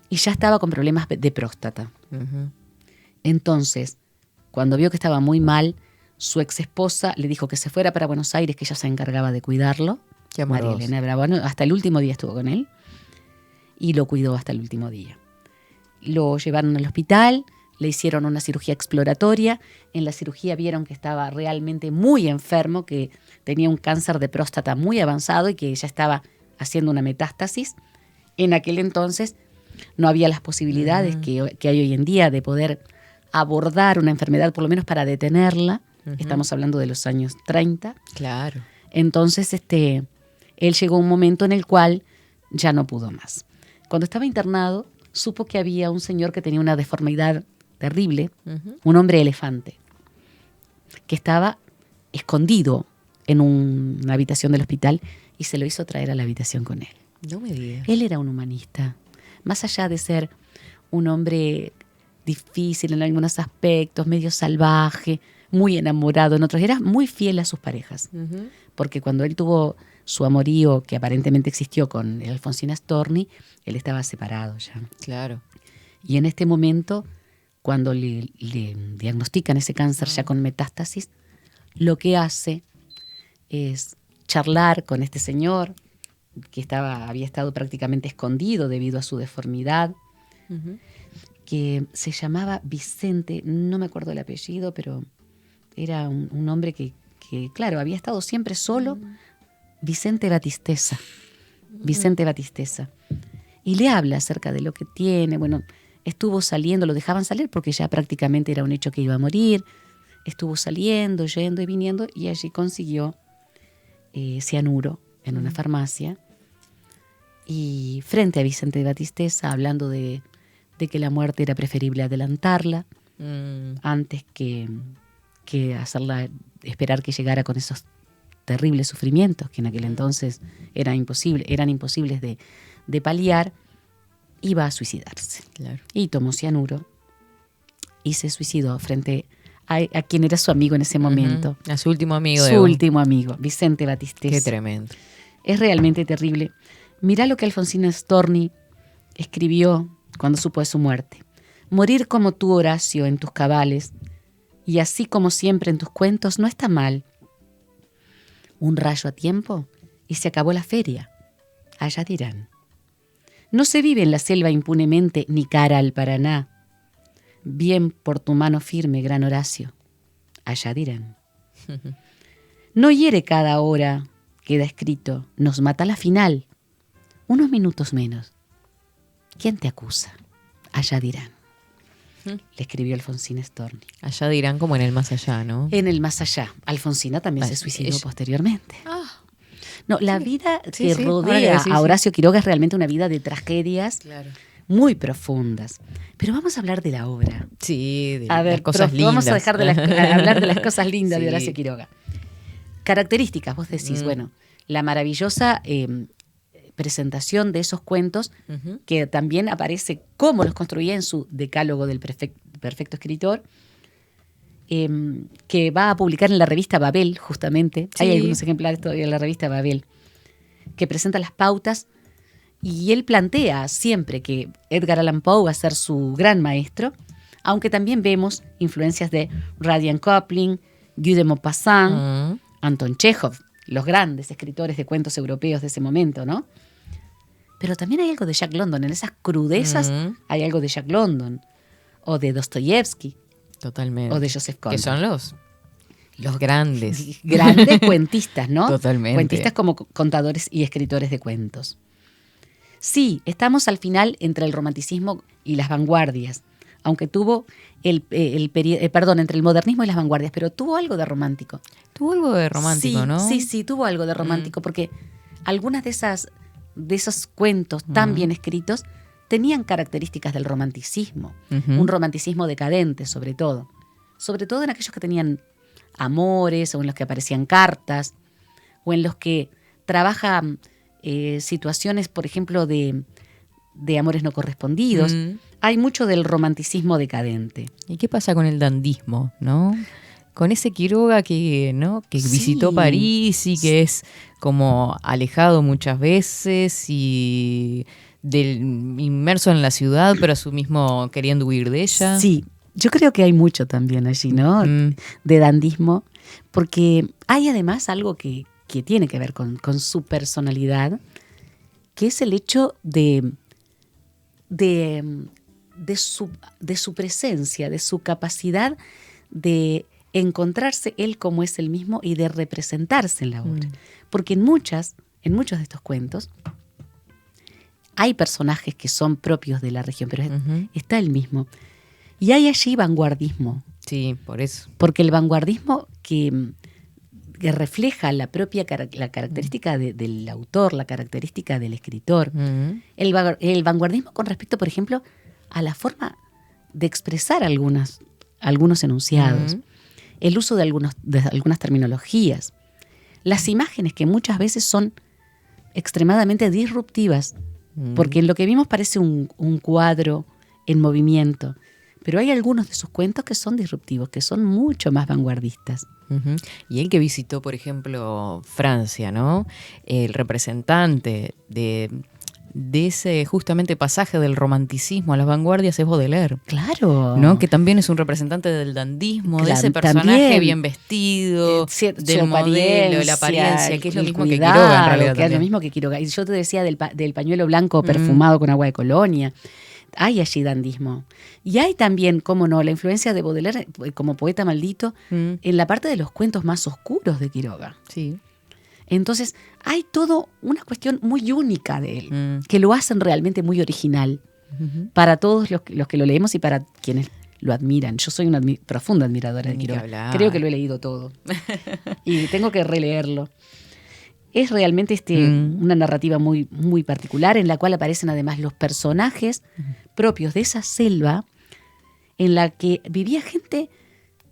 y ya estaba con problemas de próstata. Entonces, cuando vio que estaba muy mal, su ex esposa le dijo que se fuera para Buenos Aires, que ella se encargaba de cuidarlo. Qué María amoroso. Elena Bravo, hasta el último día estuvo con él y lo cuidó hasta el último día. Lo llevaron al hospital, le hicieron una cirugía exploratoria. En la cirugía vieron que estaba realmente muy enfermo, que tenía un cáncer de próstata muy avanzado y que ya estaba haciendo una metástasis. En aquel entonces no había las posibilidades que hay hoy en día de poder abordar una enfermedad, por lo menos para detenerla. Estamos hablando de los años 30. Claro. Entonces, él llegó a un momento en el cual ya no pudo más. Cuando estaba internado, supo que había un señor que tenía una deformidad terrible, un hombre elefante, que estaba escondido en una habitación del hospital y se lo hizo traer a la habitación con él. No me digas. Él era un humanista. Más allá de ser un hombre difícil en algunos aspectos, medio salvaje, muy enamorado en otros, era muy fiel a sus parejas. Porque cuando él tuvo su amorío, que aparentemente existió con el Alfonsina Storni, él estaba separado ya. Claro. Y en este momento, cuando le diagnostican ese cáncer ya con metástasis, lo que hace es charlar con este señor que había estado prácticamente escondido debido a su deformidad, que se llamaba Vicente, no me acuerdo el apellido, pero era un hombre que claro, había estado siempre solo, Vicente Batisteza. Y le habla acerca de lo que tiene. Bueno, estuvo saliendo, lo dejaban salir porque ya prácticamente era un hecho que iba a morir. Estuvo saliendo, yendo y viniendo y allí consiguió cianuro en una farmacia. Y frente a Vicente Batisteza, hablando de que la muerte era preferible adelantarla antes que hacerla esperar que llegara con esos terribles sufrimientos que en aquel entonces eran imposibles de paliar, iba a suicidarse. Claro. Y tomó cianuro y se suicidó frente a quien era su amigo en ese momento. A su último amigo. Su último amigo, Vicente Batisteza. Qué tremendo. Es realmente terrible. Mirá lo que Alfonsina Storni escribió cuando supo de su muerte. Morir como tú, Horacio, en tus cabales, y así como siempre en tus cuentos, no está mal. Un rayo a tiempo y se acabó la feria. Allá dirán. No se vive en la selva impunemente ni cara al Paraná. Bien por tu mano firme, gran Horacio. Allá dirán. No hiere cada hora, queda escrito, nos mata la final. Unos minutos menos. ¿Quién te acusa? Allá dirán. le escribió Alfonsina Storni. Allá dirán como en el más allá, ¿no? En el más allá. Alfonsina también se suicidó ella- posteriormente. No, la vida Sí, que sí, ahora que rodea decís, a sí. Horacio Quiroga es realmente una vida de tragedias Claro. muy profundas. Pero vamos a hablar de la obra. Sí, de A ver, las cosas profe, lindas. vamos a dejar de hablar de las cosas lindas de Sí. Horacio Quiroga. Características, vos decís, bueno, la maravillosa presentación de esos cuentos, Ujú. que también aparece cómo los construía en su decálogo del perfecto escritor, que va a publicar en la revista Babel, justamente. Sí. Hay algunos ejemplares todavía en la revista Babel, que presenta las pautas, y él plantea siempre que Edgar Allan Poe va a ser su gran maestro, aunque también vemos influencias de Rudyard Kipling, Guy de Maupassant, Anton Chekhov, los grandes escritores de cuentos europeos de ese momento, ¿no? Pero también hay algo de Jack London. En esas crudezas hay algo de Jack London, o de Dostoyevsky, Totalmente. o de Joseph Conrad. Que son los grandes. Grandes cuentistas, ¿no? Totalmente. Cuentistas como contadores y escritores de cuentos. Sí, estamos al final entre el romanticismo y las vanguardias, aunque tuvo entre el modernismo y las vanguardias, pero tuvo algo de romántico. Tuvo algo de romántico, Sí, ¿no? Sí, tuvo algo de romántico, porque algunas de esos cuentos tan bien escritos tenían características del romanticismo, un romanticismo decadente sobre todo en aquellos que tenían amores, o en los que aparecían cartas, o en los que trabajan situaciones, por ejemplo, de amores no correspondidos. Hay mucho del romanticismo decadente. ¿Y qué pasa con el dandismo, no? Con ese Quiroga que, ¿no? que Sí. visitó París y que es como alejado muchas veces y inmerso en la ciudad, pero a su mismo queriendo huir de ella. Sí, yo creo que hay mucho también allí, ¿no? De dandismo, porque hay además algo que tiene que ver con su personalidad, que es el hecho de su presencia, de su capacidad de encontrarse él como es él mismo y de representarse en la obra. Porque en muchos de estos cuentos hay personajes que son propios de la región, pero está él mismo. Y hay allí vanguardismo. Sí, por eso. Porque el vanguardismo que refleja la propia la característica del autor, la característica del escritor. El vanguardismo con respecto, por ejemplo, a la forma de expresar algunos enunciados, el uso de algunas terminologías, las imágenes que muchas veces son extremadamente disruptivas, porque lo que vimos parece un cuadro en movimiento, pero hay algunos de sus cuentos que son disruptivos, que son mucho más vanguardistas. Y él que visitó, por ejemplo, Francia, ¿no? El representante de ese justamente pasaje del romanticismo a las vanguardias es Baudelaire. Claro. ¿No? Que también es un representante del dandismo, de ese personaje también, bien vestido, del su modelo, la apariencia, que es lo el mismo cuidado, que Quiroga en realidad. que es lo mismo que Quiroga. Y yo te decía del pañuelo blanco perfumado con agua de colonia. Hay allí dandismo. Y hay también, cómo no, la influencia de Baudelaire como poeta maldito en la parte de los cuentos más oscuros de Quiroga. Sí. Entonces, hay todo una cuestión muy única de él, que lo hacen realmente muy original para todos los que lo leemos y para quienes lo admiran. Yo soy una profunda admiradora de Quiroga. Creo que lo he leído todo. Y tengo que releerlo. Es realmente una narrativa muy, muy particular, en la cual aparecen además los personajes propios de esa selva en la que vivía gente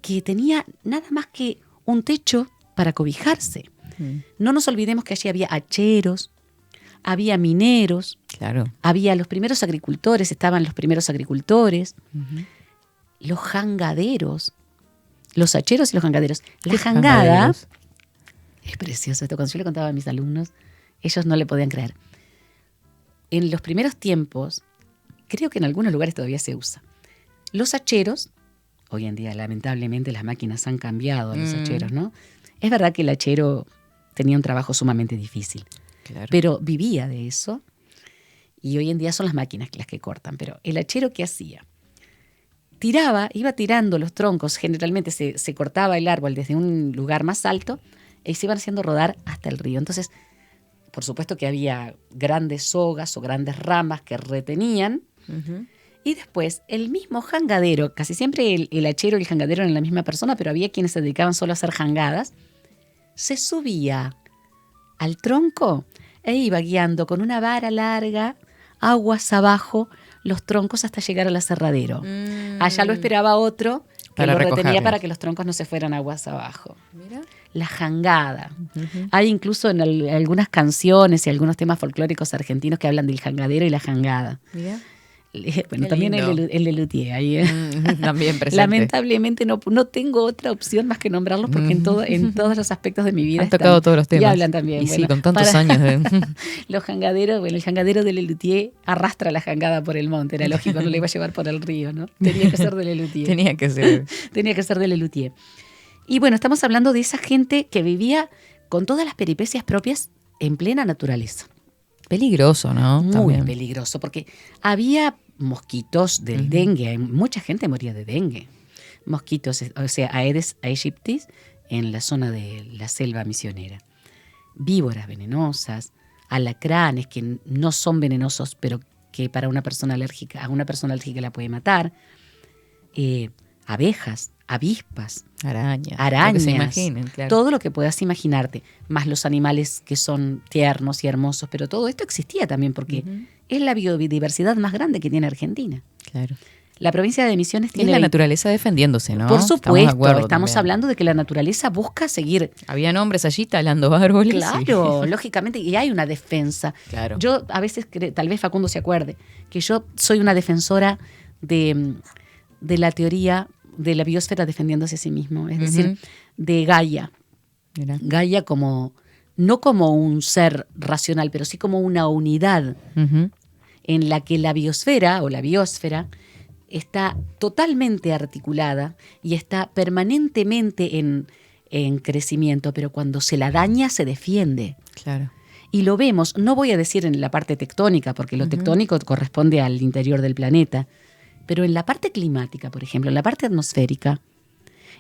que tenía nada más que un techo para cobijarse. No nos olvidemos que allí había hacheros, había mineros, claro, había los primeros agricultores, estaban los primeros agricultores, los jangaderos, los hacheros y los jangaderos. La jangada es precioso esto. Cuando yo le contaba a mis alumnos, ellos no le podían creer. En los primeros tiempos, creo que en algunos lugares todavía se usa. Los hacheros, hoy en día lamentablemente las máquinas han cambiado a los hacheros, ¿no? Es verdad que el hachero tenía un trabajo sumamente difícil, claro, pero vivía de eso, y hoy en día son las máquinas las que cortan. Pero el hachero, ¿qué hacía? Iba tirando los troncos, generalmente se cortaba el árbol desde un lugar más alto y se iban haciendo rodar hasta el río. Entonces, por supuesto que había grandes sogas o grandes ramas que retenían, Y después, el mismo jangadero, casi siempre el hachero y el jangadero eran la misma persona, pero había quienes se dedicaban solo a hacer jangadas, se subía al tronco e iba guiando con una vara larga, aguas abajo, los troncos hasta llegar al aserradero. Allá lo esperaba otro que Para lo retenía recogerlos. para que los troncos no se fueran aguas abajo. Mira. La jangada. Hay incluso en algunas canciones y algunos temas folclóricos argentinos que hablan del jangadero y la jangada. Mira. Bueno, Qué también lindo. el Lelutier ahí. También presente. Lamentablemente no tengo otra opción más que nombrarlos porque en todos los aspectos de mi vida Han tocado todos los temas. Y hablan también. Y sí, Bueno, con tantos para- años de... Los jangaderos, bueno, el jangadero de Lelutier arrastra la jangada por el monte, era lógico, no le iba a llevar por el río, ¿no? Tenía que ser de Lelutier. Tenía que ser. Tenía que ser de Lelutier. Y bueno, estamos hablando de esa gente que vivía con todas las peripecias propias en plena naturaleza. Peligroso, ¿no? Muy También. peligroso, porque había mosquitos del dengue, mucha gente moría de dengue. Mosquitos, o sea, Aedes aegyptis en la zona de la selva misionera. Víboras venenosas, alacranes que no son venenosos, pero que para una persona alérgica, a una persona alérgica la puede matar. Abejas, avispas, Arañas. arañas, Lo que se imaginen, claro. todo lo que puedas imaginarte, más los animales que son tiernos y hermosos, pero todo esto existía también porque es la biodiversidad más grande que tiene Argentina. Claro. La provincia de Misiones Y es tiene... la 20 naturaleza defendiéndose, ¿no? Por Estamos de supuesto, acuerdo estamos también. hablando de que la naturaleza busca seguir. Habían hombres allí talando árboles. Claro, lógicamente, y hay una defensa. Claro. Yo a veces, tal vez Facundo se acuerde, que yo soy una defensora de la teoría de la biosfera defendiéndose a sí mismo, es decir, de Gaia. Mira. Gaia como, no como un ser racional, pero sí como una unidad Ujú. en la que la biosfera o la biosfera está totalmente articulada y está permanentemente en crecimiento, pero cuando se la daña se defiende. Claro. Y lo vemos, no voy a decir en la parte tectónica, porque lo tectónico corresponde al interior del planeta, pero en la parte climática, por ejemplo, en la parte atmosférica,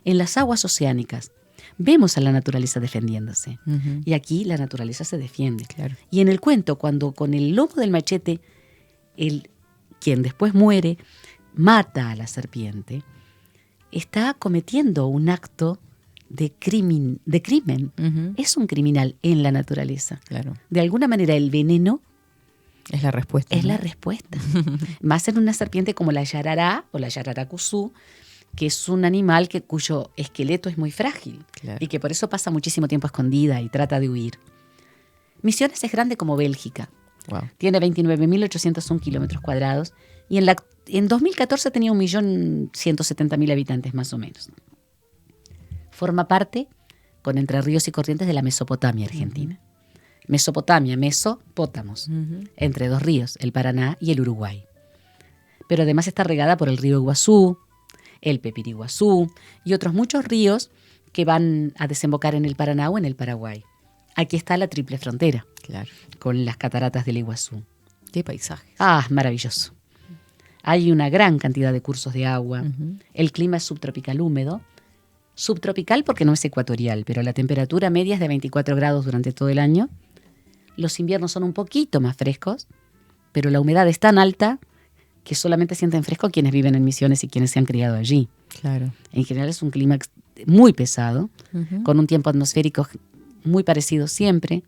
en las aguas oceánicas, vemos a la naturaleza defendiéndose. Ujú. Y aquí la naturaleza se defiende. Claro. Y en el cuento, cuando con el lomo del machete, quien después muere, mata a la serpiente, está cometiendo un acto de crimen. Ujú. Es un criminal en la naturaleza. Claro. De alguna manera el veneno Es la respuesta. es ¿no? la respuesta. Más en una serpiente como la yarará o la yararacuzú, que es un animal cuyo esqueleto es muy frágil Claro. y que por eso pasa muchísimo tiempo escondida y trata de huir. Misiones es grande como Bélgica. Wow. Tiene 29.801 kilómetros cuadrados y en 2014 tenía 1.170.000 habitantes más o menos. Forma parte, con Entre Ríos y Corrientes, de la Mesopotamia argentina. Mesopotamia, mesopótamos, entre dos ríos, el Paraná y el Uruguay. Pero además está regada por el río Iguazú, el Pepiriguazú y otros muchos ríos que van a desembocar en el Paraná o en el Paraguay. Aquí está la triple frontera, Claro. con las cataratas del Iguazú. Qué paisaje. Ah, maravilloso. Hay una gran cantidad de cursos de agua. Ujú. El clima es subtropical húmedo. Subtropical porque no es ecuatorial, pero la temperatura media es de 24 grados durante todo el año. Los inviernos son un poquito más frescos, pero la humedad es tan alta que solamente sienten fresco quienes viven en Misiones y quienes se han criado allí. Claro. En general es un clima muy pesado, Ujú. con un tiempo atmosférico muy parecido siempre,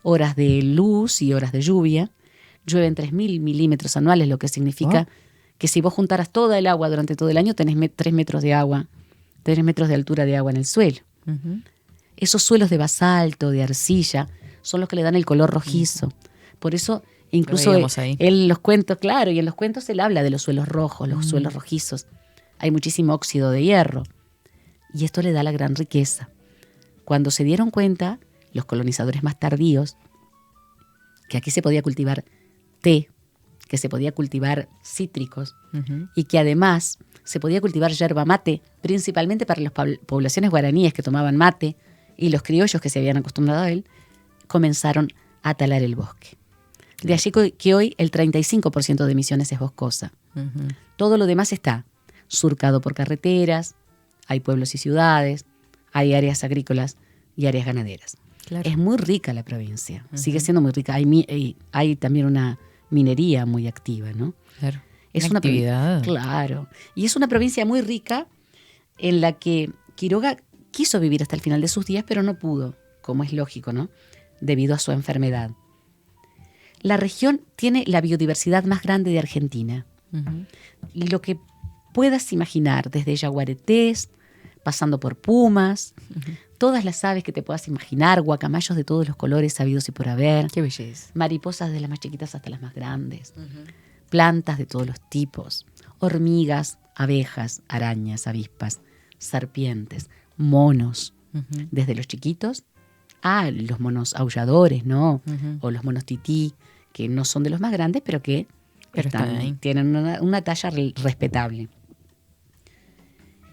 horas de luz y horas de lluvia. Llueven 3.000 milímetros anuales, lo que significa que si vos juntaras toda el agua durante todo el año, tenés 3 metros de agua, 3 metros de altura de agua en el suelo. Ujú. Esos suelos de basalto, de arcilla, son los que le dan el color rojizo. Por eso, incluso veíamos ahí. en los cuentos, claro, y en los cuentos él habla de los suelos rojos, los suelos rojizos. Hay muchísimo óxido de hierro. Y esto le da la gran riqueza. Cuando se dieron cuenta, los colonizadores más tardíos, que aquí se podía cultivar té, que se podía cultivar cítricos Ujú. y que además se podía cultivar yerba mate, principalmente para las poblaciones guaraníes que tomaban mate y los criollos que se habían acostumbrado a él, comenzaron a talar el bosque. De allí que hoy el 35% de Misiones es boscosa. Ujú. Todo lo demás está surcado por carreteras, hay pueblos y ciudades, hay áreas agrícolas y áreas ganaderas. Claro. Es muy rica la provincia, sigue siendo muy rica. Hay también una minería muy activa, ¿no? Claro. Es Una provincia, actividad. claro. Y es una provincia muy rica en la que Quiroga quiso vivir hasta el final de sus días, pero no pudo, como es lógico, ¿no? Debido a su enfermedad. La región tiene la biodiversidad más grande de Argentina. Ujú. Y lo que puedas imaginar, desde yaguaretés, pasando por pumas, todas las aves que te puedas imaginar, guacamayos de todos los colores habidos y por haber, Qué belleza. mariposas de las más chiquitas hasta las más grandes, plantas de todos los tipos, hormigas, abejas, arañas, avispas, serpientes, monos, Ujú. desde los chiquitos a los monos aulladores, ¿no? Ujú. O los monos tití, que no son de los más grandes, pero que Pero están ahí. tienen una talla respetable.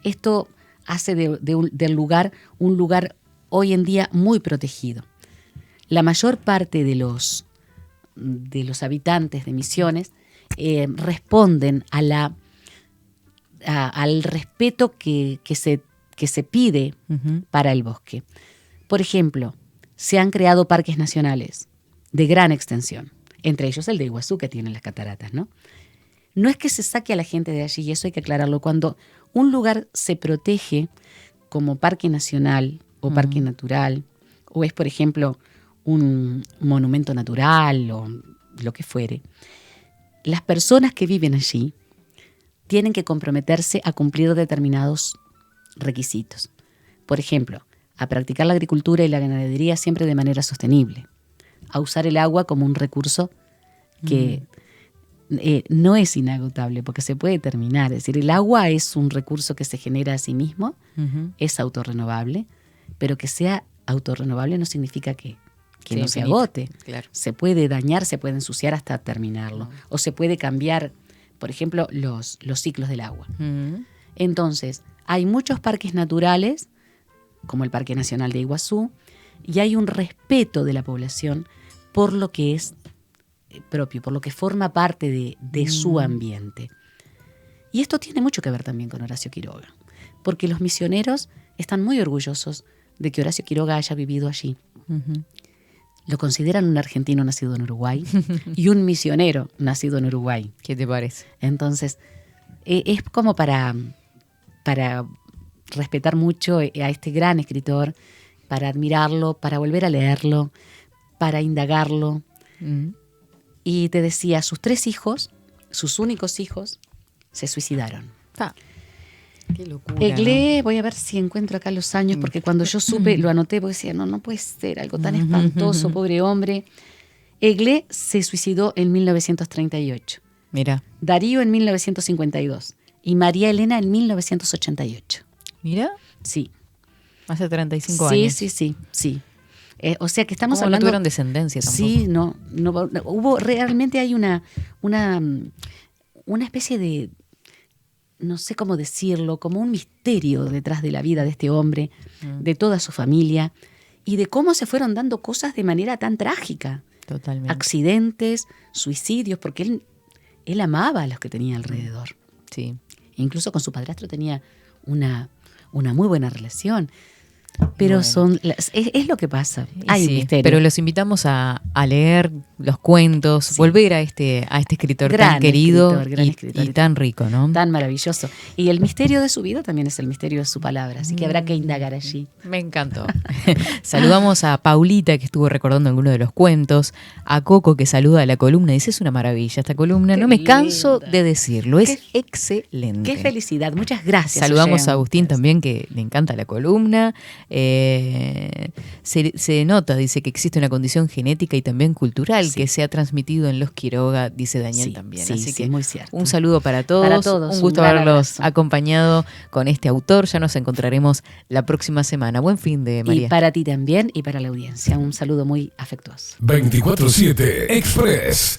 Esto hace del lugar un lugar hoy en día muy protegido. La mayor parte de los habitantes de Misiones responden al respeto que se pide Ujú. para el bosque. Por ejemplo, se han creado parques nacionales de gran extensión, entre ellos el de Iguazú, que tiene las cataratas, ¿no? No es que se saque a la gente de allí, y eso hay que aclararlo. Cuando un lugar se protege como parque nacional o parque natural, o es, por ejemplo, un monumento natural o lo que fuere, las personas que viven allí tienen que comprometerse a cumplir determinados requisitos. Por ejemplo, a practicar la agricultura y la ganadería siempre de manera sostenible, a usar el agua como un recurso que no es inagotable porque se puede terminar. Es decir, el agua es un recurso que se genera a sí mismo, Ujú. es autorrenovable, pero que sea autorrenovable no significa que Sí, no se infinito. agote. Claro. Se puede dañar, se puede ensuciar hasta terminarlo. O se puede cambiar, por ejemplo, los ciclos del agua. Ujú. Entonces, hay muchos parques naturales, como el Parque Nacional de Iguazú, y hay un respeto de la población por lo que es propio, por lo que forma parte de su ambiente. Y esto tiene mucho que ver también con Horacio Quiroga, porque los misioneros están muy orgullosos de que Horacio Quiroga haya vivido allí. Ujú. Lo consideran un argentino nacido en Uruguay y un misionero nacido en Uruguay. ¿Qué te parece? Entonces, es como para respetar mucho a este gran escritor, para admirarlo, para volver a leerlo, para indagarlo. Ujú. Y te decía, sus 3 hijos, sus únicos hijos, se suicidaron. Ah, qué locura. Eglé, voy a ver si encuentro acá los años, porque cuando yo supe, lo anoté, porque decía, no puede ser algo tan espantoso, pobre hombre. Eglé se suicidó en 1938, Mira, Darío en 1952 y María Elena en 1988. mira, Sí, hace 35 sí, años. sí. O sea que estamos ¿Cómo no hablando... tuvieron descendencia tampoco? Sí, no, hubo, realmente hay una especie de, no sé cómo decirlo, como un misterio detrás de la vida de este hombre, de toda su familia, y de cómo se fueron dando cosas de manera tan trágica. Totalmente. Accidentes, suicidios, porque él amaba a los que tenía alrededor. Sí. Incluso con su padrastro tenía una muy buena relación. Pero Bueno. es lo que pasa. Y Hay sí, un misterio. pero los invitamos a leer los cuentos, Sí. volver a este escritor Gran tan querido escritor, gran escritor. y tan rico, ¿no? Tan maravilloso. Y el misterio de su vida también es el misterio de su palabra, así que habrá que indagar allí. Me encantó. Saludamos a Paulita, que estuvo recordando algunos de los cuentos, a Coco, que saluda a la columna, dice, es una maravilla esta columna, Qué no me canso linda. de decirlo, es Qué- excelente. Qué felicidad, muchas gracias. Saludamos oyentes. a Agustín también, que le encanta la columna. Se nota, dice, que existe una condición genética y también cultural Sí. que se ha transmitido en los Quiroga, dice Daniel Sí, también. sí, Así sí, que muy cierto. un saludo para todos. Para todos, Un un gusto gran haberlos abrazo. acompañado con este autor. Ya nos encontraremos la próxima semana. Buen fin de María. Y para ti también y para la audiencia, un saludo muy afectuoso. 24/7 Express.